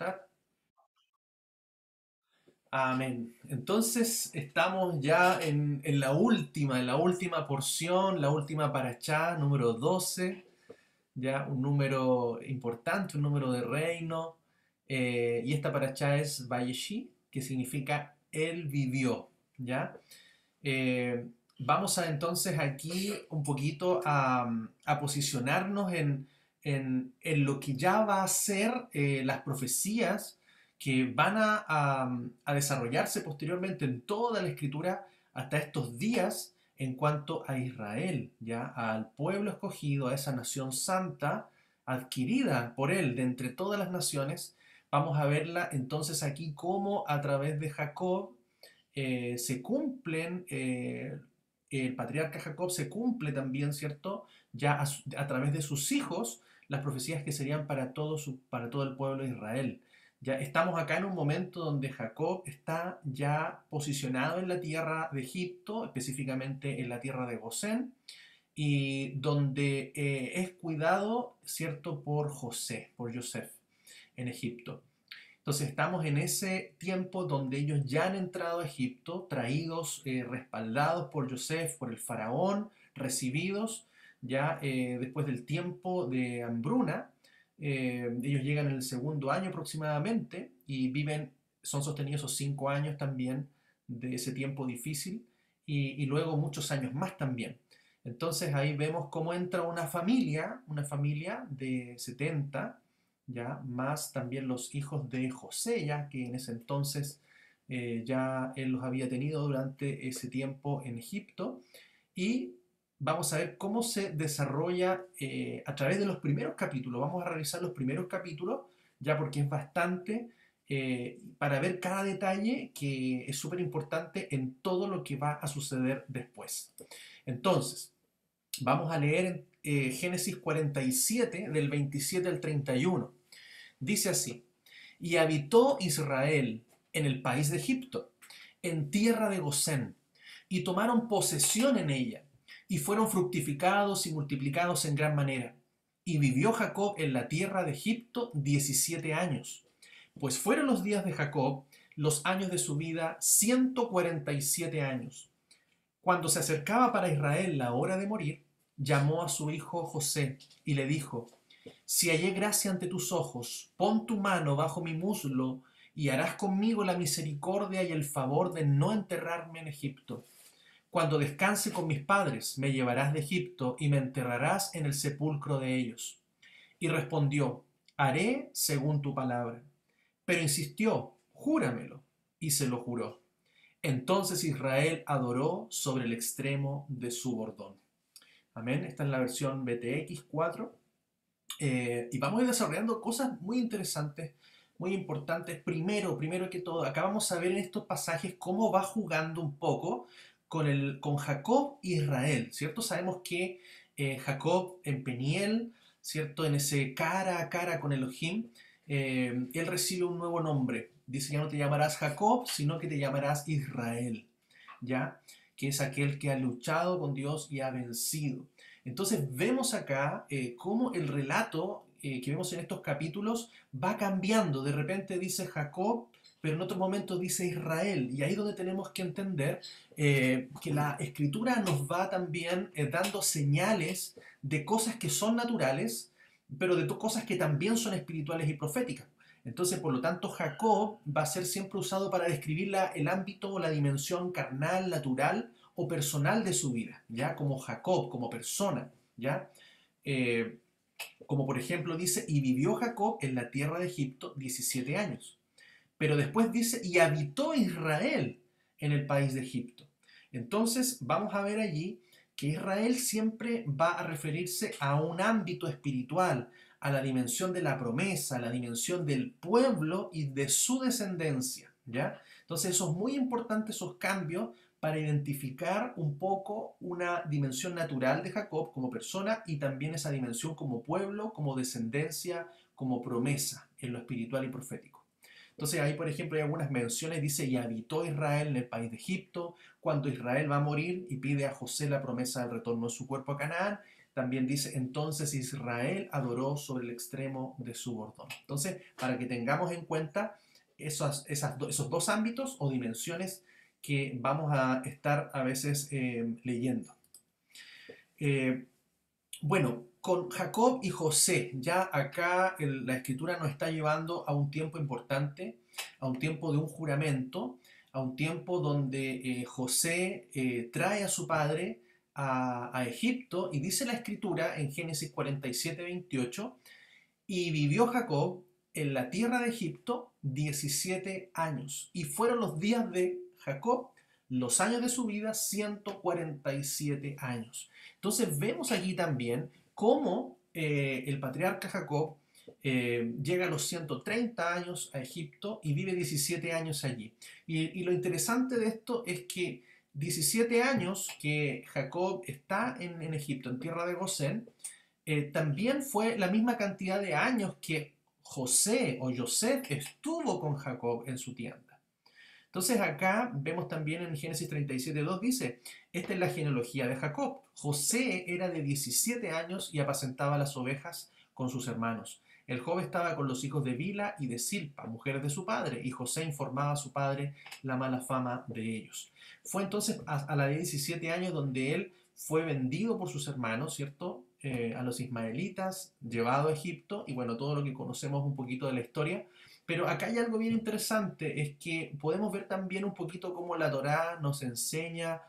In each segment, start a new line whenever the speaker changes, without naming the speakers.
estar? Amén. Entonces estamos ya en la última porción, la última parashá, número 12, ya un número importante, un número de reino. Y esta parashá es Vayeshi, que significa Él vivió, ¿ya? Vamos a entonces aquí un poquito a posicionarnos en lo que ya va a ser las profecías que van a desarrollarse posteriormente en toda la escritura hasta estos días en cuanto a Israel, ya al pueblo escogido, a esa nación santa adquirida por él de entre todas las naciones. Vamos a verla entonces aquí como a través de Jacob se cumplen, el patriarca Jacob se cumple también, ¿cierto? Ya a través de sus hijos, las profecías que serían para todo el pueblo de Israel. Ya estamos acá en un momento donde Jacob está ya posicionado en la tierra de Egipto, específicamente en la tierra de Gosén, y donde es cuidado, ¿cierto?, por José, por Joseph, en Egipto. Entonces estamos en ese tiempo donde ellos ya han entrado a Egipto, traídos, respaldados por Joseph, por el faraón, recibidos ya después del tiempo de hambruna. Ellos llegan en el segundo año aproximadamente y viven, son sostenidos esos 5 años también de ese tiempo difícil y luego muchos años más también. Entonces ahí vemos cómo entra una familia de 70 ya, más también los hijos de José, ya que en ese entonces ya él los había tenido durante ese tiempo en Egipto, y vamos a ver cómo se desarrolla a través de los primeros capítulos. Vamos a revisar los primeros capítulos, ya porque es bastante, para ver cada detalle que es súper importante en todo lo que va a suceder después. Entonces, vamos a leer Génesis 47, del 27 al 31. Dice así: y habitó Israel en el país de Egipto, en tierra de Gosén, y tomaron posesión en ella, y fueron fructificados y multiplicados en gran manera. Y vivió Jacob en la tierra de Egipto 17 años, pues fueron los días de Jacob, los años de su vida, 147 años. Cuando se acercaba para Israel la hora de morir, llamó a su hijo José y le dijo: si hallé gracia ante tus ojos, pon tu mano bajo mi muslo y harás conmigo la misericordia y el favor de no enterrarme en Egipto. Cuando descanse con mis padres, me llevarás de Egipto y me enterrarás en el sepulcro de ellos. Y respondió: haré según tu palabra. Pero insistió: júramelo. Y se lo juró. Entonces Israel adoró sobre el extremo de su bordón. Amén. Esta es la versión BTX 4. Y vamos a ir desarrollando cosas muy interesantes, muy importantes. Primero que todo, acá vamos a ver en estos pasajes cómo va jugando un poco con Jacob e Israel, ¿cierto? Sabemos que Jacob en Peniel, ¿cierto? En ese cara a cara con Elohim, él recibe un nuevo nombre. Dice: ya no te llamarás Jacob, sino que te llamarás Israel, ¿ya? Que es aquel que ha luchado con Dios y ha vencido. Entonces vemos acá cómo el relato que vemos en estos capítulos va cambiando. De repente dice Jacob, pero en otros momentos dice Israel. Y ahí es donde tenemos que entender que la escritura nos va también dando señales de cosas que son naturales, pero de cosas que también son espirituales y proféticas. Entonces, por lo tanto, Jacob va a ser siempre usado para describir el ámbito o la dimensión carnal, natural o personal de su vida, ¿ya? Como Jacob, como persona, ¿ya? Eh, Como por ejemplo dice: y vivió Jacob en la tierra de Egipto 17 años. Pero después dice: y habitó Israel en el país de Egipto. Entonces vamos a ver allí que Israel siempre va a referirse a un ámbito espiritual, a la dimensión de la promesa, a la dimensión del pueblo y de su descendencia, ¿ya? Entonces eso es muy importante, esos cambios, para identificar un poco una dimensión natural de Jacob como persona y también esa dimensión como pueblo, como descendencia, como promesa en lo espiritual y profético. Entonces ahí, por ejemplo, hay algunas menciones, dice: y habitó Israel en el país de Egipto, cuando Israel va a morir y pide a José la promesa del retorno de su cuerpo a Canaán, también dice, entonces Israel adoró sobre el extremo de su bordón. Entonces, para que tengamos en cuenta esos dos ámbitos o dimensiones que vamos a estar a veces leyendo. Eh, bueno, con Jacob y José, ya acá la escritura nos está llevando a un tiempo importante, a un tiempo de un juramento, a un tiempo donde José trae a su padre a Egipto, y dice la escritura en Génesis 47:28, y vivió Jacob en la tierra de Egipto 17 años, y fueron los días de Jacob, los años de su vida, 147 años. Entonces vemos aquí también cómo el patriarca Jacob llega a los 130 años a Egipto y vive 17 años allí. Y lo interesante de esto es que 17 años que Jacob está en Egipto, en tierra de Gosén, también fue la misma cantidad de años que José o Joseph estuvo con Jacob en su tienda. Entonces acá vemos también en Génesis 37:2 dice, esta es la genealogía de Jacob. José era de 17 años y apacentaba las ovejas con sus hermanos. El joven estaba con los hijos de Bila y de Silpa, mujeres de su padre, y José informaba a su padre la mala fama de ellos. Fue entonces a la de 17 años donde él fue vendido por sus hermanos, ¿cierto? A los ismaelitas, llevado a Egipto, y bueno, todo lo que conocemos un poquito de la historia. Pero acá hay algo bien interesante, es que podemos ver también un poquito cómo la Torá nos enseña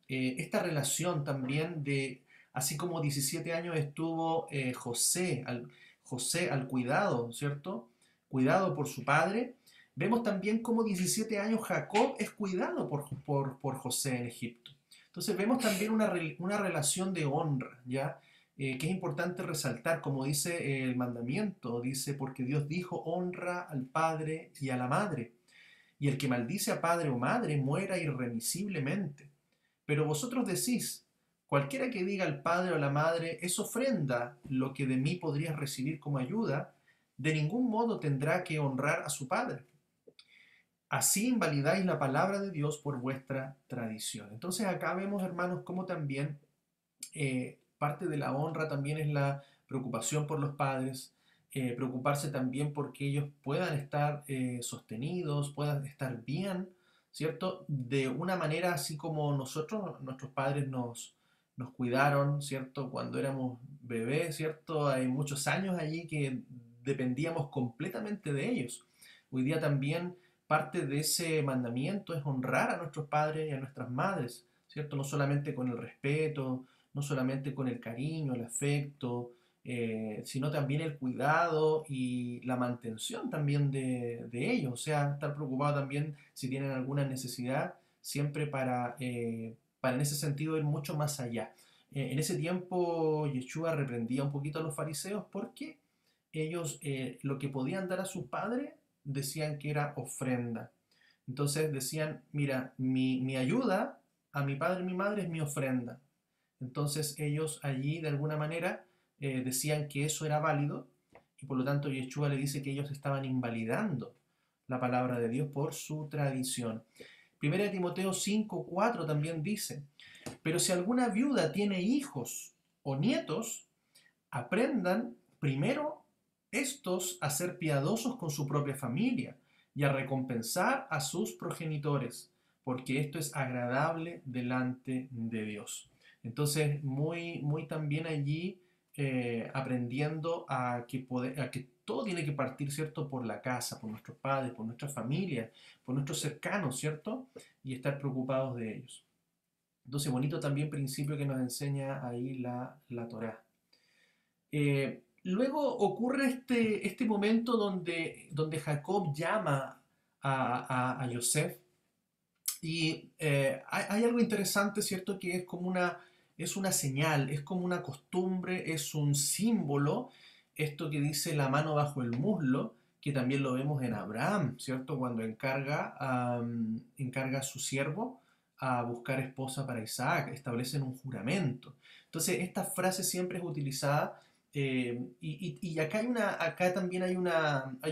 esta relación también de, así como 17 años estuvo José al cuidado, ¿cierto? Cuidado por su padre. Vemos también cómo 17 años Jacob es cuidado por José en Egipto. Entonces vemos también una relación de honra, ¿ya? Que es importante resaltar, como dice el mandamiento, dice, porque Dios dijo, honra al padre y a la madre, y el que maldice a padre o madre muera irremisiblemente. Pero vosotros decís, cualquiera que diga al padre o a la madre, es ofrenda lo que de mí podrías recibir como ayuda, de ningún modo tendrá que honrar a su padre. Así invalidáis la palabra de Dios por vuestra tradición. Entonces acá vemos, hermanos, cómo también parte de la honra también es la preocupación por los padres, preocuparse también porque ellos puedan estar sostenidos, puedan estar bien, ¿cierto? De una manera así como nuestros padres nos cuidaron, ¿cierto? Cuando éramos bebés, ¿cierto? Hay muchos años allí que dependíamos completamente de ellos. Hoy día también parte de ese mandamiento es honrar a nuestros padres y a nuestras madres, ¿cierto? No solamente con el respeto, no solamente con el cariño, el afecto, sino también el cuidado y la mantención también de ellos. O sea, estar preocupado también si tienen alguna necesidad, siempre para en ese sentido ir mucho más allá. En ese tiempo Yeshua reprendía un poquito a los fariseos porque ellos lo que podían dar a sus padres decían que era ofrenda. Entonces decían, mira, mi ayuda a mi padre y mi madre es mi ofrenda. Entonces ellos allí de alguna manera decían que eso era válido, y por lo tanto Yeshua le dice que ellos estaban invalidando la palabra de Dios por su tradición. Primera de Timoteo 5:4 también dice, pero si alguna viuda tiene hijos o nietos, aprendan primero estos a ser piadosos con su propia familia y a recompensar a sus progenitores, porque esto es agradable delante de Dios. Entonces, muy, muy también allí aprendiendo a que todo tiene que partir, ¿cierto? Por la casa, por nuestros padres, por nuestra familia, por nuestros cercanos, ¿cierto? Y estar preocupados de ellos. Entonces, bonito también principio que nos enseña ahí la Torá. Luego ocurre este momento donde Jacob llama a Yosef, y hay algo interesante, ¿cierto? Que es una señal, es como una costumbre, es un símbolo, esto que dice la mano bajo el muslo, que también lo vemos en Abraham, ¿cierto? Cuando encarga a su siervo a buscar esposa para Isaac, establecen un juramento. Entonces, esta frase siempre es utilizada y acá, acá también hay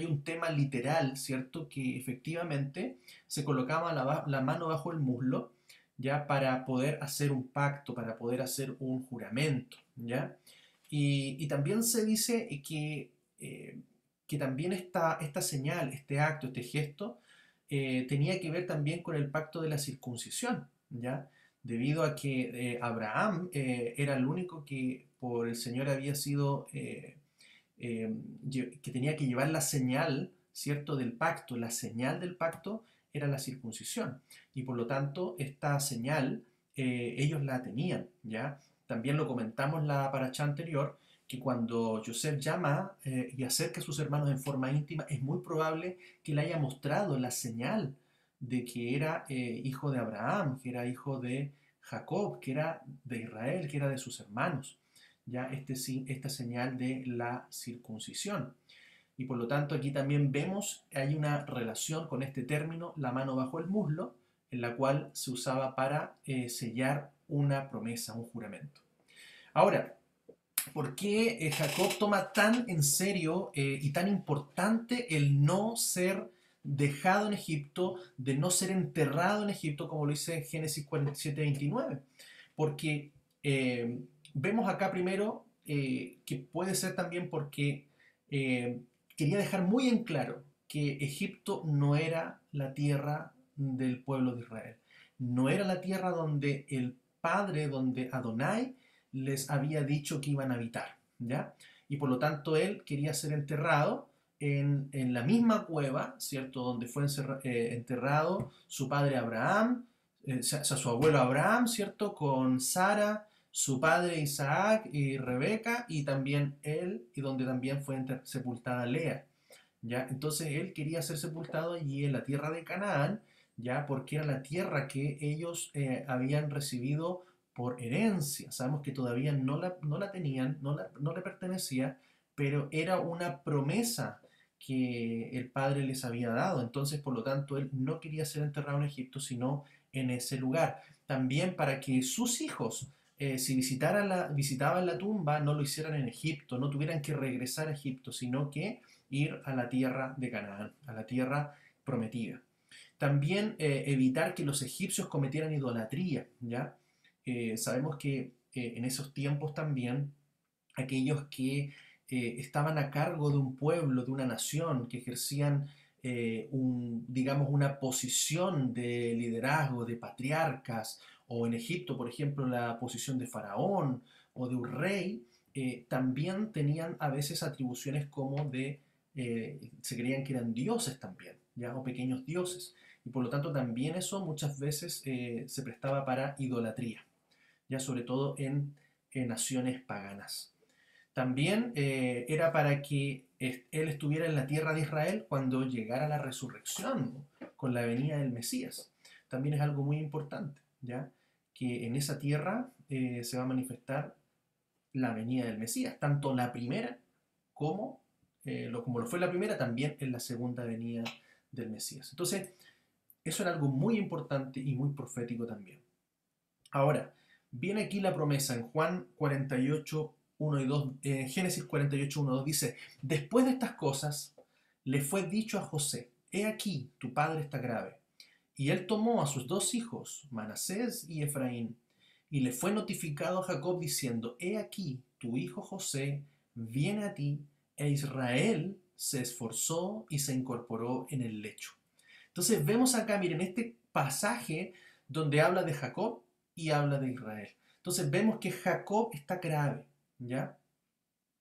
un tema literal, ¿cierto? Que efectivamente se colocaba la mano bajo el muslo ya para poder hacer un pacto, para poder hacer un juramento, ¿ya? Y también se dice que también esta señal, este acto, este gesto, tenía que ver también con el pacto de la circuncisión, ¿ya? Debido a que Abraham era el único que por el Señor había sido, que tenía que llevar la señal, ¿cierto?, del pacto. La señal del pacto era la circuncisión. Y por lo tanto, esta señal ellos la tenían, ¿ya? También lo comentamos la paracha anterior, que cuando Joseph llama y acerca a sus hermanos en forma íntima, es muy probable que le haya mostrado la señal de que era hijo de Abraham, que era hijo de Jacob, que era de Israel, que era de sus hermanos, ya esta señal de la circuncisión. Y por lo tanto aquí también vemos, hay una relación con este término, la mano bajo el muslo, en la cual se usaba para sellar una promesa, un juramento. Ahora, ¿por qué Jacob toma tan en serio y tan importante el no ser dejado en Egipto, de no ser enterrado en Egipto, como lo dice en Génesis 47:29? Porque vemos acá primero que puede ser también porque eh, quería dejar muy en claro que Egipto no era la tierra del pueblo de Israel, no era la tierra donde el Padre, donde Adonai les había dicho que iban a habitar, ¿ya? Y por lo tanto él quería ser enterrado en la misma cueva, ¿cierto? Donde fue enterrado su padre Abraham, o sea, su abuelo Abraham, ¿cierto? Con Sara, su padre Isaac y Rebeca, y también él, y donde también fue sepultada Lea, ¿ya? Entonces él quería ser sepultado allí en la tierra de Canaán, ¿ya? Porque era la tierra que ellos habían recibido por herencia. Sabemos que todavía no la tenían, no le pertenecía, pero era una promesa que el Padre les había dado. Entonces, por lo tanto, él no quería ser enterrado en Egipto, sino en ese lugar. También para que sus hijos, si visitaban la tumba, no lo hicieran en Egipto, no tuvieran que regresar a Egipto, sino que ir a la tierra de Canaán, a la tierra prometida. También evitar que los egipcios cometieran idolatría, ¿ya? Sabemos que en esos tiempos también aquellos que estaban a cargo de un pueblo, de una nación, que ejercían digamos, una posición de liderazgo, de patriarcas, o en Egipto, por ejemplo, la posición de faraón o de un rey, también tenían a veces atribuciones como se creían que eran dioses también, ¿ya? O pequeños dioses. Y por lo tanto también eso muchas veces se prestaba para idolatría, ya sobre todo en naciones paganas. También era para que él estuviera en la tierra de Israel cuando llegara la resurrección, con la venida del Mesías. También es algo muy importante, ¿ya? Que en esa tierra se va a manifestar la venida del Mesías, tanto la primera como lo fue la primera, también en la segunda venida del Mesías. Entonces, eso era algo muy importante y muy profético también. Ahora, viene aquí la promesa en Juan 48, 1 y 2, Génesis 48, 1 y 2 dice, después de estas cosas, le fue dicho a José, he aquí, tu padre está grave. Y él tomó a sus dos hijos, Manasés y Efraín, y le fue notificado a Jacob diciendo, he aquí, tu hijo José viene a ti, e Israel se esforzó y se incorporó en el lecho. Entonces vemos acá, miren, este pasaje donde habla de Jacob y habla de Israel. Entonces vemos que Jacob está grave, ¿ya?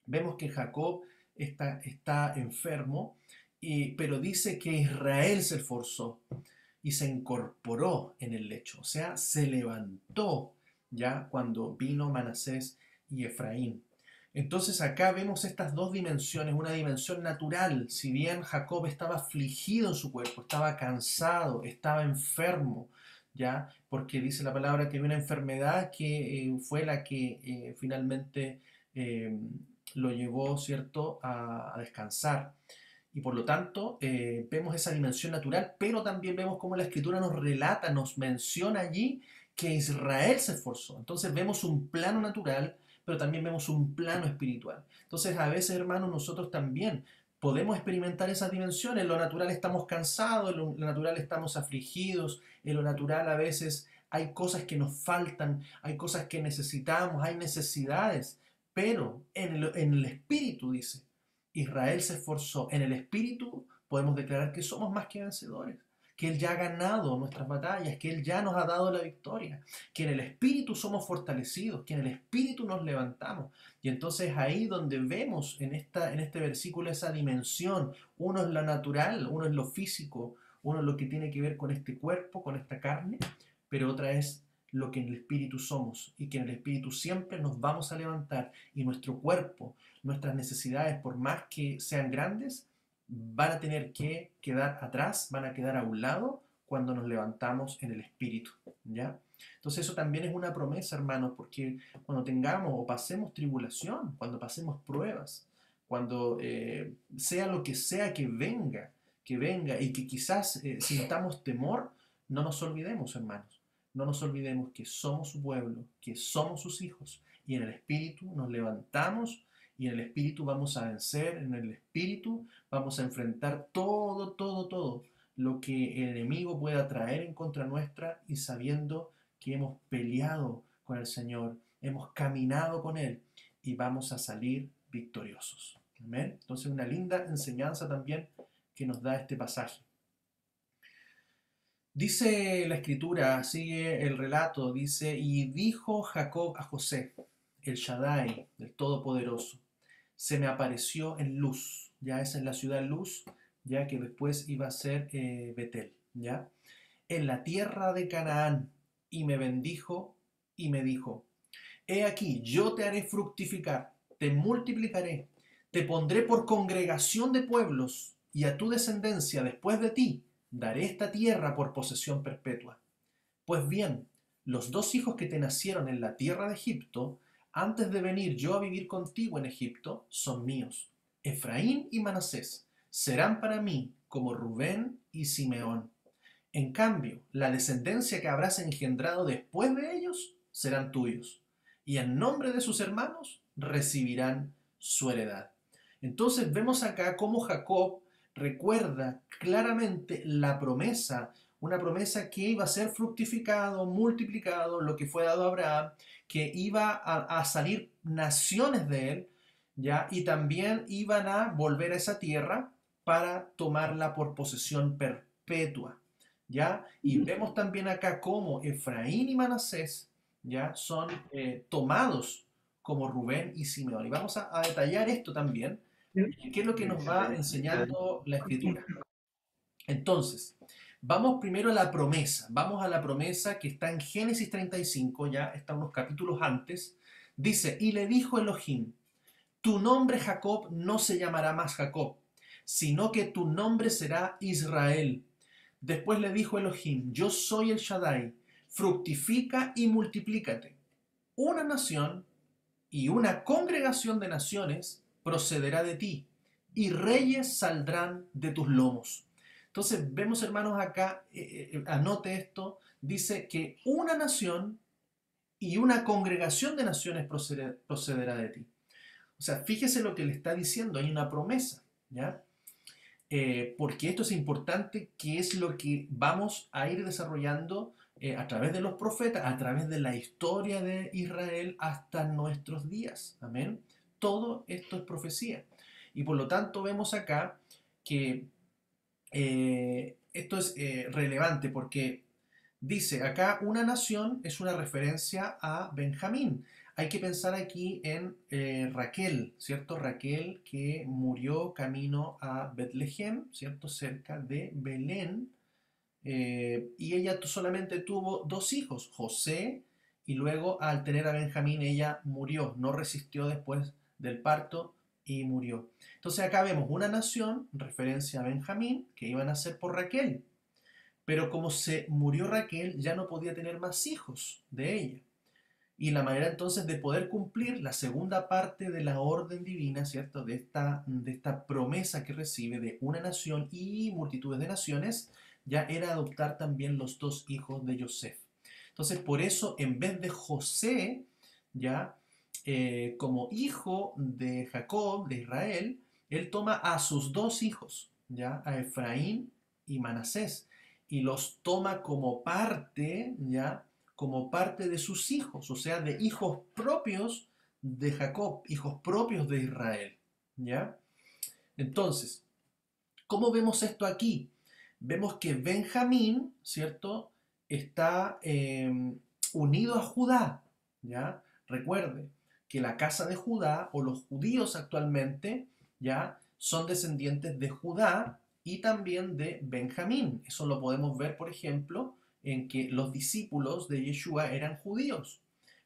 Vemos que Jacob está enfermo, pero dice que Israel se esforzó y se incorporó en el lecho, o sea, se levantó ya cuando vino Manasés y Efraín. Entonces acá vemos estas dos dimensiones, una dimensión natural, si bien Jacob estaba afligido en su cuerpo, estaba cansado, estaba enfermo, ¿ya? Porque dice la palabra que había una enfermedad que fue la que finalmente eh, lo llevó, ¿cierto?, a descansar. Y por lo tanto, vemos esa dimensión natural, pero también vemos cómo la escritura nos relata, nos menciona allí que Israel se esforzó. Entonces vemos un plano natural, pero también vemos un plano espiritual. Entonces a veces, hermanos, nosotros también podemos experimentar esas dimensiones. En lo natural estamos cansados, en lo natural estamos afligidos, en lo natural a veces hay cosas que nos faltan, hay cosas que necesitamos, hay necesidades, pero en el espíritu, dice, Israel se esforzó. En el espíritu podemos declarar que somos más que vencedores, que Él ya ha ganado nuestras batallas, que Él ya nos ha dado la victoria, que en el espíritu somos fortalecidos, que en el espíritu nos levantamos. Y entonces ahí donde vemos en este versículo esa dimensión, uno es lo natural, uno es lo físico, uno es lo que tiene que ver con este cuerpo, con esta carne, pero otra es lo que en el espíritu somos, y que en el espíritu siempre nos vamos a levantar, y nuestro cuerpo, nuestras necesidades, por más que sean grandes, van a tener que quedar atrás, van a quedar a un lado cuando nos levantamos en el espíritu, ¿ya? Entonces eso también es una promesa, hermanos, porque cuando tengamos o pasemos tribulación, cuando pasemos pruebas, cuando sea lo que venga y que quizás sintamos temor, no nos olvidemos, hermanos, no nos olvidemos que somos su pueblo, que somos sus hijos, y en el espíritu nos levantamos, y en el espíritu vamos a vencer, en el espíritu vamos a enfrentar todo lo que el enemigo pueda traer en contra nuestra, y sabiendo que hemos peleado con el Señor, hemos caminado con Él y vamos a salir victoriosos. Amén. Entonces una linda enseñanza también que nos da este pasaje. Dice la escritura, sigue el relato, dice, y dijo Jacob a José, el Shaddai, el Todopoderoso, se me apareció en Luz, ya es en la ciudad Luz, ya que después iba a ser Betel, ya, en la tierra de Canaán, y me bendijo y me dijo, he aquí, yo te haré fructificar, te multiplicaré, te pondré por congregación de pueblos, y a tu descendencia después de ti daré esta tierra por posesión perpetua. Pues bien, los dos hijos que te nacieron en la tierra de Egipto, antes de venir yo a vivir contigo en Egipto, son míos. Efraín y Manasés serán para mí como Rubén y Simeón. En cambio, la descendencia que habrás engendrado después de ellos serán tuyos, y en nombre de sus hermanos recibirán su heredad. Entonces vemos acá cómo Jacob recuerda claramente la promesa, una promesa que iba a ser fructificado, multiplicado, lo que fue dado a Abraham, que iba a salir naciones de él, ¿ya? Y también iban a volver a esa tierra para tomarla por posesión perpetua. ¿Ya? Y vemos también acá cómo Efraín y Manasés, ¿ya? Son tomados como Rubén y Simeón. Y vamos a detallar esto también, qué es lo que nos va enseñando la escritura. Entonces, vamos primero a la promesa que está en Génesis 35, ya está unos capítulos antes. Dice, y le dijo Elohim, tu nombre Jacob no se llamará más Jacob, sino que tu nombre será Israel. Después le dijo Elohim, yo soy el Shaddai, fructifica y multiplícate. Una nación y una congregación de naciones procederá de ti, y reyes saldrán de tus lomos. Entonces vemos, hermanos, acá, anote esto, dice que una nación y una congregación de naciones procederá de ti. O sea, fíjese lo que le está diciendo, hay una promesa, ¿ya? Porque esto es importante, que es lo que vamos a ir desarrollando a través de los profetas, a través de la historia de Israel hasta nuestros días. Amén. Todo esto es profecía. Y por lo tanto vemos acá que esto es relevante porque dice acá una nación es una referencia a Benjamín. Hay que pensar aquí en Raquel, ¿cierto? Raquel que murió camino a Betlehem, ¿cierto? Cerca de Belén. Y ella solamente tuvo dos hijos, José, y luego al tener a Benjamín ella murió, no resistió después del parto y murió. Entonces acá vemos una nación, referencia a Benjamín, que iban a ser por Raquel. Pero como se murió Raquel, ya no podía tener más hijos de ella. Y la manera entonces de poder cumplir la segunda parte de la orden divina, ¿cierto? De esta promesa que recibe de una nación y multitudes de naciones, ya era adoptar también los dos hijos de Joseph. Entonces, por eso, en vez de José, ya como hijo de Jacob, de Israel, él toma a sus dos hijos, ya a Efraín y Manasés, y los toma como parte, ya como parte de sus hijos, o sea, de hijos propios de Jacob, hijos propios de Israel. ¿Ya? Entonces, ¿cómo vemos esto aquí? Vemos que Benjamín, ¿cierto? Está unido a Judá, ¿ya? Recuerde que la casa de Judá o los judíos actualmente, ¿ya? Son descendientes de Judá y también de Benjamín. Eso lo podemos ver, por ejemplo, en que los discípulos de Yeshua eran judíos,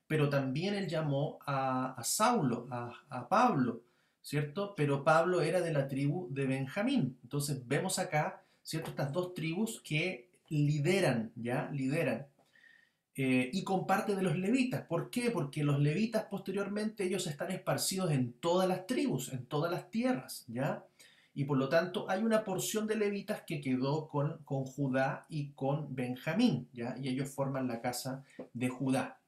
pero también él llamó a Saulo, a Pablo, ¿cierto? Pero Pablo era de la tribu de Benjamín. Entonces vemos acá, ¿cierto? Estas dos tribus que lideran, ¿ya? Lideran. Y con parte de los levitas. ¿Por qué? Porque los levitas posteriormente ellos están esparcidos en todas las tribus, en todas las tierras, ¿ya? Y por lo tanto hay una porción de levitas que quedó con Judá y con Benjamín, ¿ya? Y ellos forman la casa de Judá.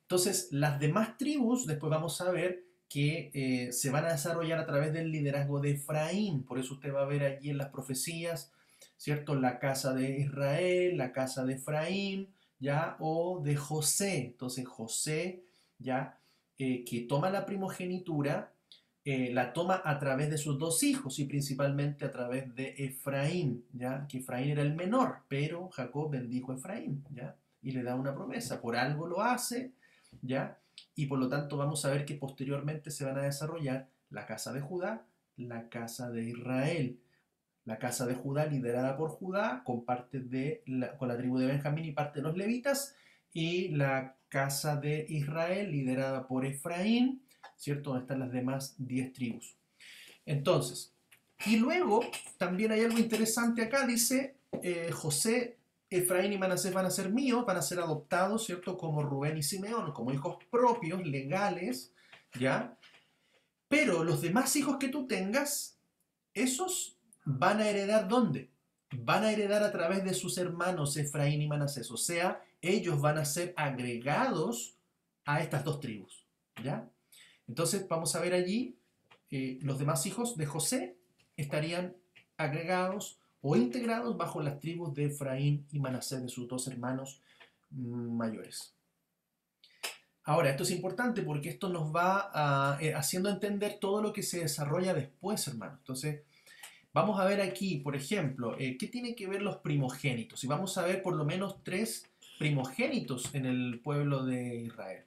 Entonces, las demás tribus, después vamos a ver que se van a desarrollar a través del liderazgo de Efraín. Por eso usted va a ver allí en las profecías, ¿cierto? La casa de Israel, la casa de Efraín, ¿ya? O de José. Entonces, José, ¿ya? Que toma la primogenitura, la toma a través de sus dos hijos y principalmente a través de Efraín, ¿ya? Que Efraín era el menor, pero Jacob bendijo a Efraín, ¿ya? Y le da una promesa. Por algo lo hace, ¿ya? Y por lo tanto vamos a ver que posteriormente se van a desarrollar la casa de Judá, la casa de Israel. La casa de Judá liderada por Judá, con la tribu de Benjamín y parte de los levitas, y la casa de Israel liderada por Efraín, ¿cierto? Donde están las demás 10 tribus. Entonces, y luego también hay algo interesante acá, dice José, Efraín y Manasés van a ser míos, van a ser adoptados, ¿cierto? Como Rubén y Simeón, como hijos propios, legales, ¿ya? Pero los demás hijos que tú tengas, esos van a heredar ¿dónde? Van a heredar a través de sus hermanos Efraín y Manasés, o sea, ellos van a ser agregados a estas dos tribus, ¿ya? Entonces vamos a ver allí, los demás hijos de José estarían agregados o integrados bajo las tribus de Efraín y Manasés, de sus dos hermanos mayores. Ahora, esto es importante porque esto nos va haciendo entender todo lo que se desarrolla después, hermano. Entonces, vamos a ver aquí, por ejemplo, qué tienen que ver los primogénitos. Y vamos a ver por lo menos 3 primogénitos en el pueblo de Israel.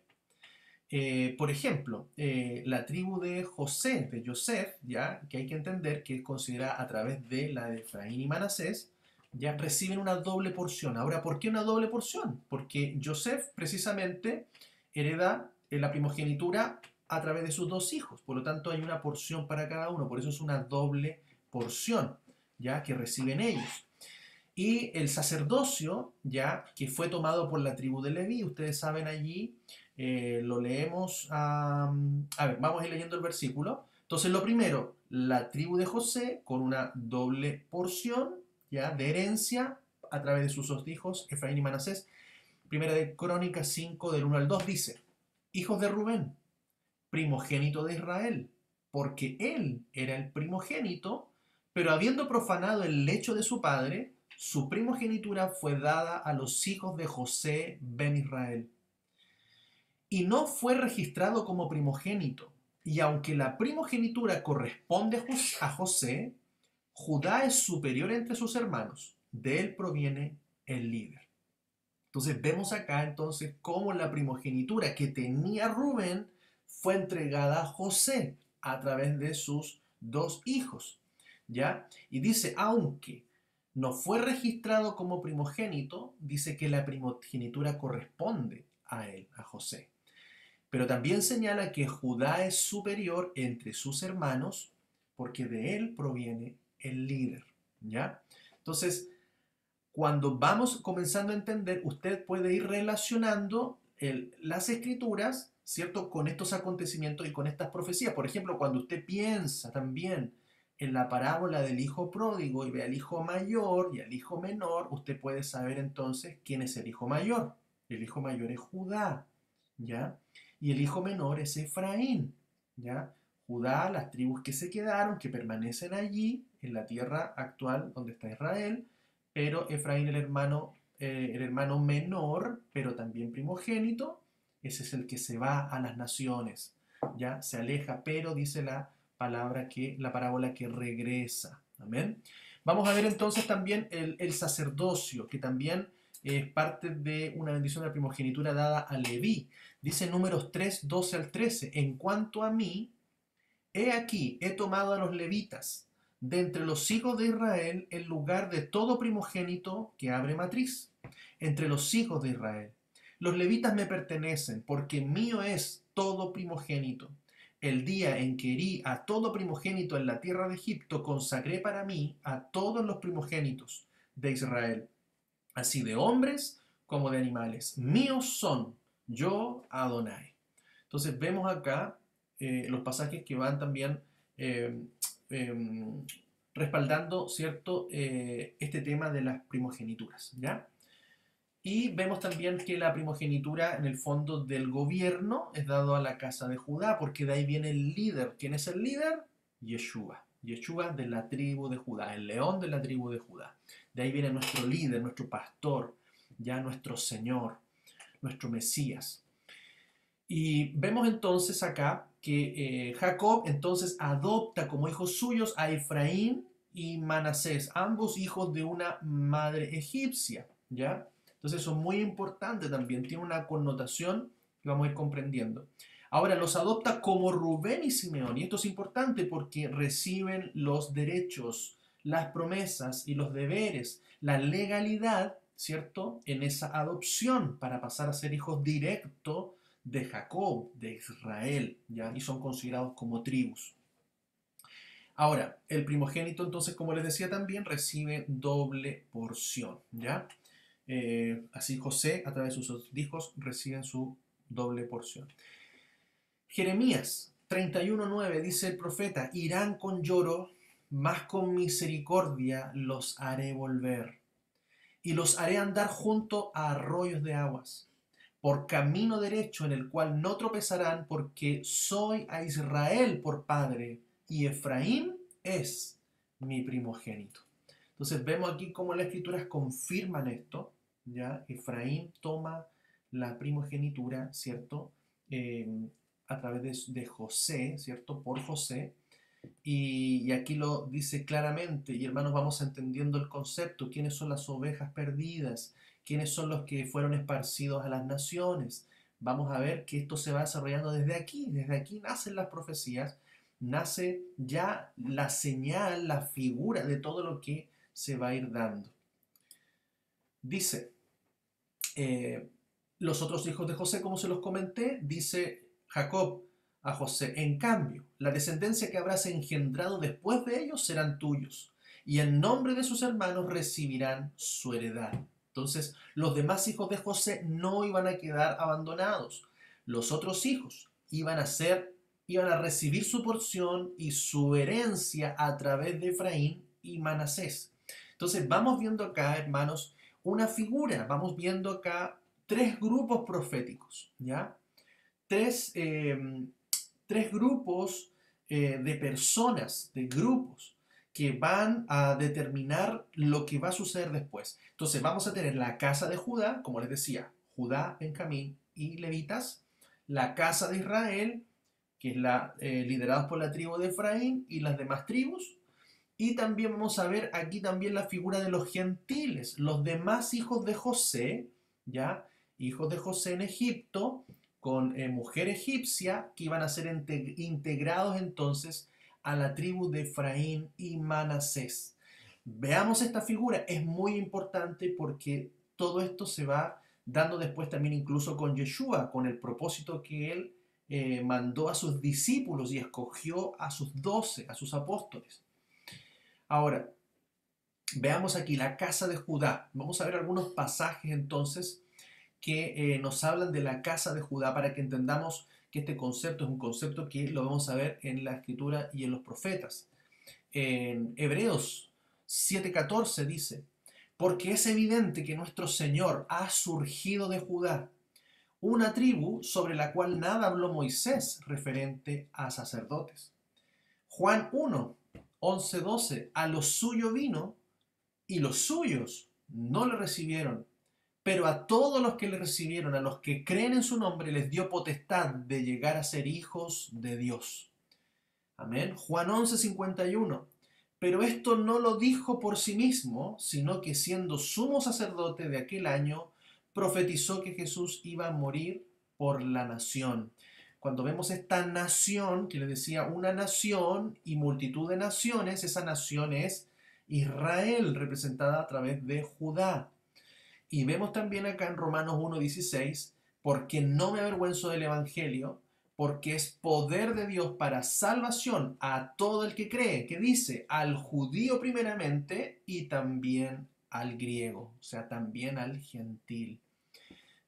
Por ejemplo, la tribu de José, de Joseph, ya, que hay que entender que es considerada a través de la de Efraín y Manasés, ya reciben una doble porción. Ahora, ¿por qué una doble porción? Porque Joseph precisamente hereda la primogenitura a través de sus dos hijos, por lo tanto hay una porción para cada uno, por eso es una doble porción, ya, que reciben ellos. Y el sacerdocio, ya, que fue tomado por la tribu de Leví, ustedes saben allí, lo leemos, a ver, vamos a ir leyendo el versículo. Entonces, lo primero, la tribu de José con una doble porción, ya, de herencia a través de sus dos hijos, Efraín y Manasés. Primera de Crónicas 5, del 1 al 2 dice, hijos de Rubén, primogénito de Israel, porque él era el primogénito, pero habiendo profanado el lecho de su padre, su primogenitura fue dada a los hijos de José ben Israel. Y no fue registrado como primogénito. Y aunque la primogenitura corresponde a José, Judá es superior entre sus hermanos. De él proviene el líder. Entonces vemos acá entonces cómo la primogenitura que tenía Rubén fue entregada a José a través de sus dos hijos, ¿ya? Y dice, aunque no fue registrado como primogénito, dice que la primogenitura corresponde a él, a José. Pero también señala que Judá es superior entre sus hermanos porque de él proviene el líder, ¿ya? Entonces, cuando vamos comenzando a entender, usted puede ir relacionando las escrituras, ¿cierto?, con estos acontecimientos y con estas profecías. Por ejemplo, cuando usted piensa también en la parábola del hijo pródigo y ve al hijo mayor y al hijo menor, usted puede saber entonces quién es el hijo mayor. El hijo mayor es Judá, ¿ya? Y el hijo menor es Efraín, ¿ya? Judá, las tribus que se quedaron, que permanecen allí, en la tierra actual donde está Israel, pero Efraín, el hermano el hermano menor, pero también primogénito, ese es el que se va a las naciones, ya se aleja, pero dice la parábola que regresa. Amén. Vamos a ver entonces también el sacerdocio, que también es parte de una bendición de la primogenitura dada a Leví. Dice Números 3, 12 al 13, en cuanto a mí, he aquí, he tomado a los levitas de entre los hijos de Israel en lugar de todo primogénito que abre matriz, entre los hijos de Israel. Los levitas me pertenecen, porque mío es todo primogénito. El día en que herí a todo primogénito en la tierra de Egipto, consagré para mí a todos los primogénitos de Israel, así de hombres como de animales. Míos son, yo Adonai. Entonces vemos acá los pasajes que van también eh, eh, respaldando, ¿cierto? Este tema de las primogenituras, ¿ya? Y vemos también que la primogenitura en el fondo del gobierno es dado a la casa de Judá, porque de ahí viene el líder. ¿Quién es el líder? Yeshua. Yeshua de la tribu de Judá, el león de la tribu de Judá. De ahí viene nuestro líder, nuestro pastor, ya nuestro Señor, nuestro Mesías. Y vemos entonces acá que Jacob entonces adopta como hijos suyos a Efraín y Manasés, ambos hijos de una madre egipcia, ¿ya? Entonces eso es muy importante también, tiene una connotación que vamos a ir comprendiendo. Ahora los adopta como Rubén y Simeón, y esto es importante porque reciben los derechos, las promesas y los deberes, la legalidad, ¿cierto? En esa adopción para pasar a ser hijos directos de Jacob, de Israel, ¿ya? Y son considerados como tribus. Ahora, el primogénito, entonces, como les decía también, recibe doble porción, ¿ya? Así José, a través de sus hijos, reciben su doble porción. Jeremías 31:9 dice el profeta, irán con lloro, mas con misericordia los haré volver, y los haré andar junto a arroyos de aguas, por camino derecho en el cual no tropezarán, porque soy a Israel por padre, y Efraín es mi primogénito. Entonces vemos aquí cómo las escrituras confirman esto, ¿ya? Efraín toma la primogenitura, ¿cierto? A través de José, ¿cierto? Por José, y aquí lo dice claramente, y hermanos, vamos entendiendo el concepto, quiénes son las ovejas perdidas, quiénes son los que fueron esparcidos a las naciones. Vamos a ver que esto se va desarrollando desde aquí nacen las profecías, nace ya la señal, la figura de todo lo que se va a ir dando. Dice, eh, los otros hijos de José, como se los comenté, dice Jacob a José, en cambio, la descendencia que habrás engendrado después de ellos serán tuyos, y en nombre de sus hermanos recibirán su heredad. Entonces, los demás hijos de José no iban a quedar abandonados. Los otros hijos iban a recibir su porción y su herencia a través de Efraín y Manasés. Entonces, vamos viendo acá, hermanos, una figura, vamos viendo acá tres grupos proféticos, ¿ya? Tres, tres grupos de personas, de grupos, que van a determinar lo que va a suceder después. Entonces vamos a tener la casa de Judá, como les decía, Judá, Benjamín y Levitas, la casa de Israel, que es liderados por la tribu de Efraín y las demás tribus, y también vamos a ver aquí también la figura de los gentiles, los demás hijos de José, ¿ya? Hijos de José en Egipto, con mujer egipcia, que iban a ser integrados entonces a la tribu de Efraín y Manasés. Veamos esta figura, es muy importante porque todo esto se va dando después también incluso con Yeshua, con el propósito que él mandó a sus discípulos y escogió a sus 12, a sus apóstoles. Ahora, veamos aquí la casa de Judá. Vamos a ver algunos pasajes entonces que nos hablan de la casa de Judá para que entendamos que este concepto es un concepto que lo vamos a ver en la escritura y en los profetas. En Hebreos 7:14 dice, porque es evidente que nuestro Señor ha surgido de Judá, una tribu sobre la cual nada habló Moisés referente a sacerdotes. Juan 1, 11-12, a lo suyo vino y los suyos no le recibieron. pero a todos los que le recibieron, a los que creen en su nombre, les dio potestad de llegar a ser hijos de Dios. Amén. Juan 11:51. Pero esto no lo dijo por sí mismo, sino que siendo sumo sacerdote de aquel año, profetizó que Jesús iba a morir por la nación. Cuando vemos esta nación, que le decía una nación y multitud de naciones, esa nación es Israel, representada a través de Judá. Y vemos también acá en Romanos 1:16, porque no me avergüenzo del Evangelio, porque es poder de Dios para salvación a todo el que cree, que dice al judío primeramente y también al griego, o sea, también al gentil.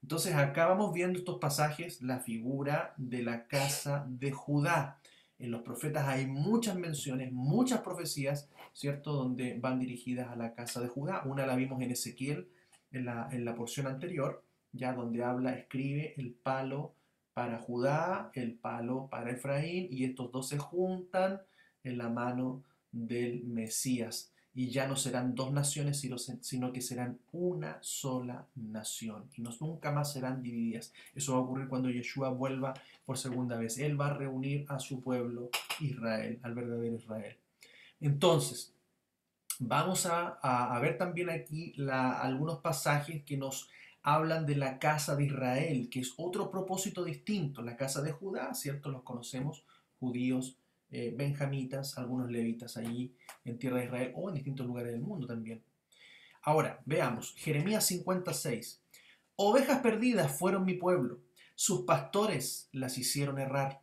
Entonces acá vamos viendo estos pasajes, la figura de la casa de Judá. En los profetas hay muchas menciones, muchas profecías, ¿cierto?, donde van dirigidas a la casa de Judá. Una la vimos en Ezequiel, en la porción anterior, ya donde habla, escribe el palo para Judá, el palo para Efraín, y estos dos se juntan en la mano del Mesías. Y ya no serán dos naciones, sino que serán una sola nación. Y nunca más serán divididas. Eso va a ocurrir cuando Yeshua vuelva por segunda vez. Él va a reunir a su pueblo Israel, al verdadero Israel. Entonces, vamos a ver también aquí algunos pasajes que nos hablan de la casa de Israel, que es otro propósito distinto. La casa de Judá, ¿cierto? Los conocemos, judíos, benjamitas, algunos levitas allí en tierra de Israel o en distintos lugares del mundo también. Ahora, veamos, Jeremías 56. Ovejas perdidas fueron mi pueblo, sus pastores las hicieron errar,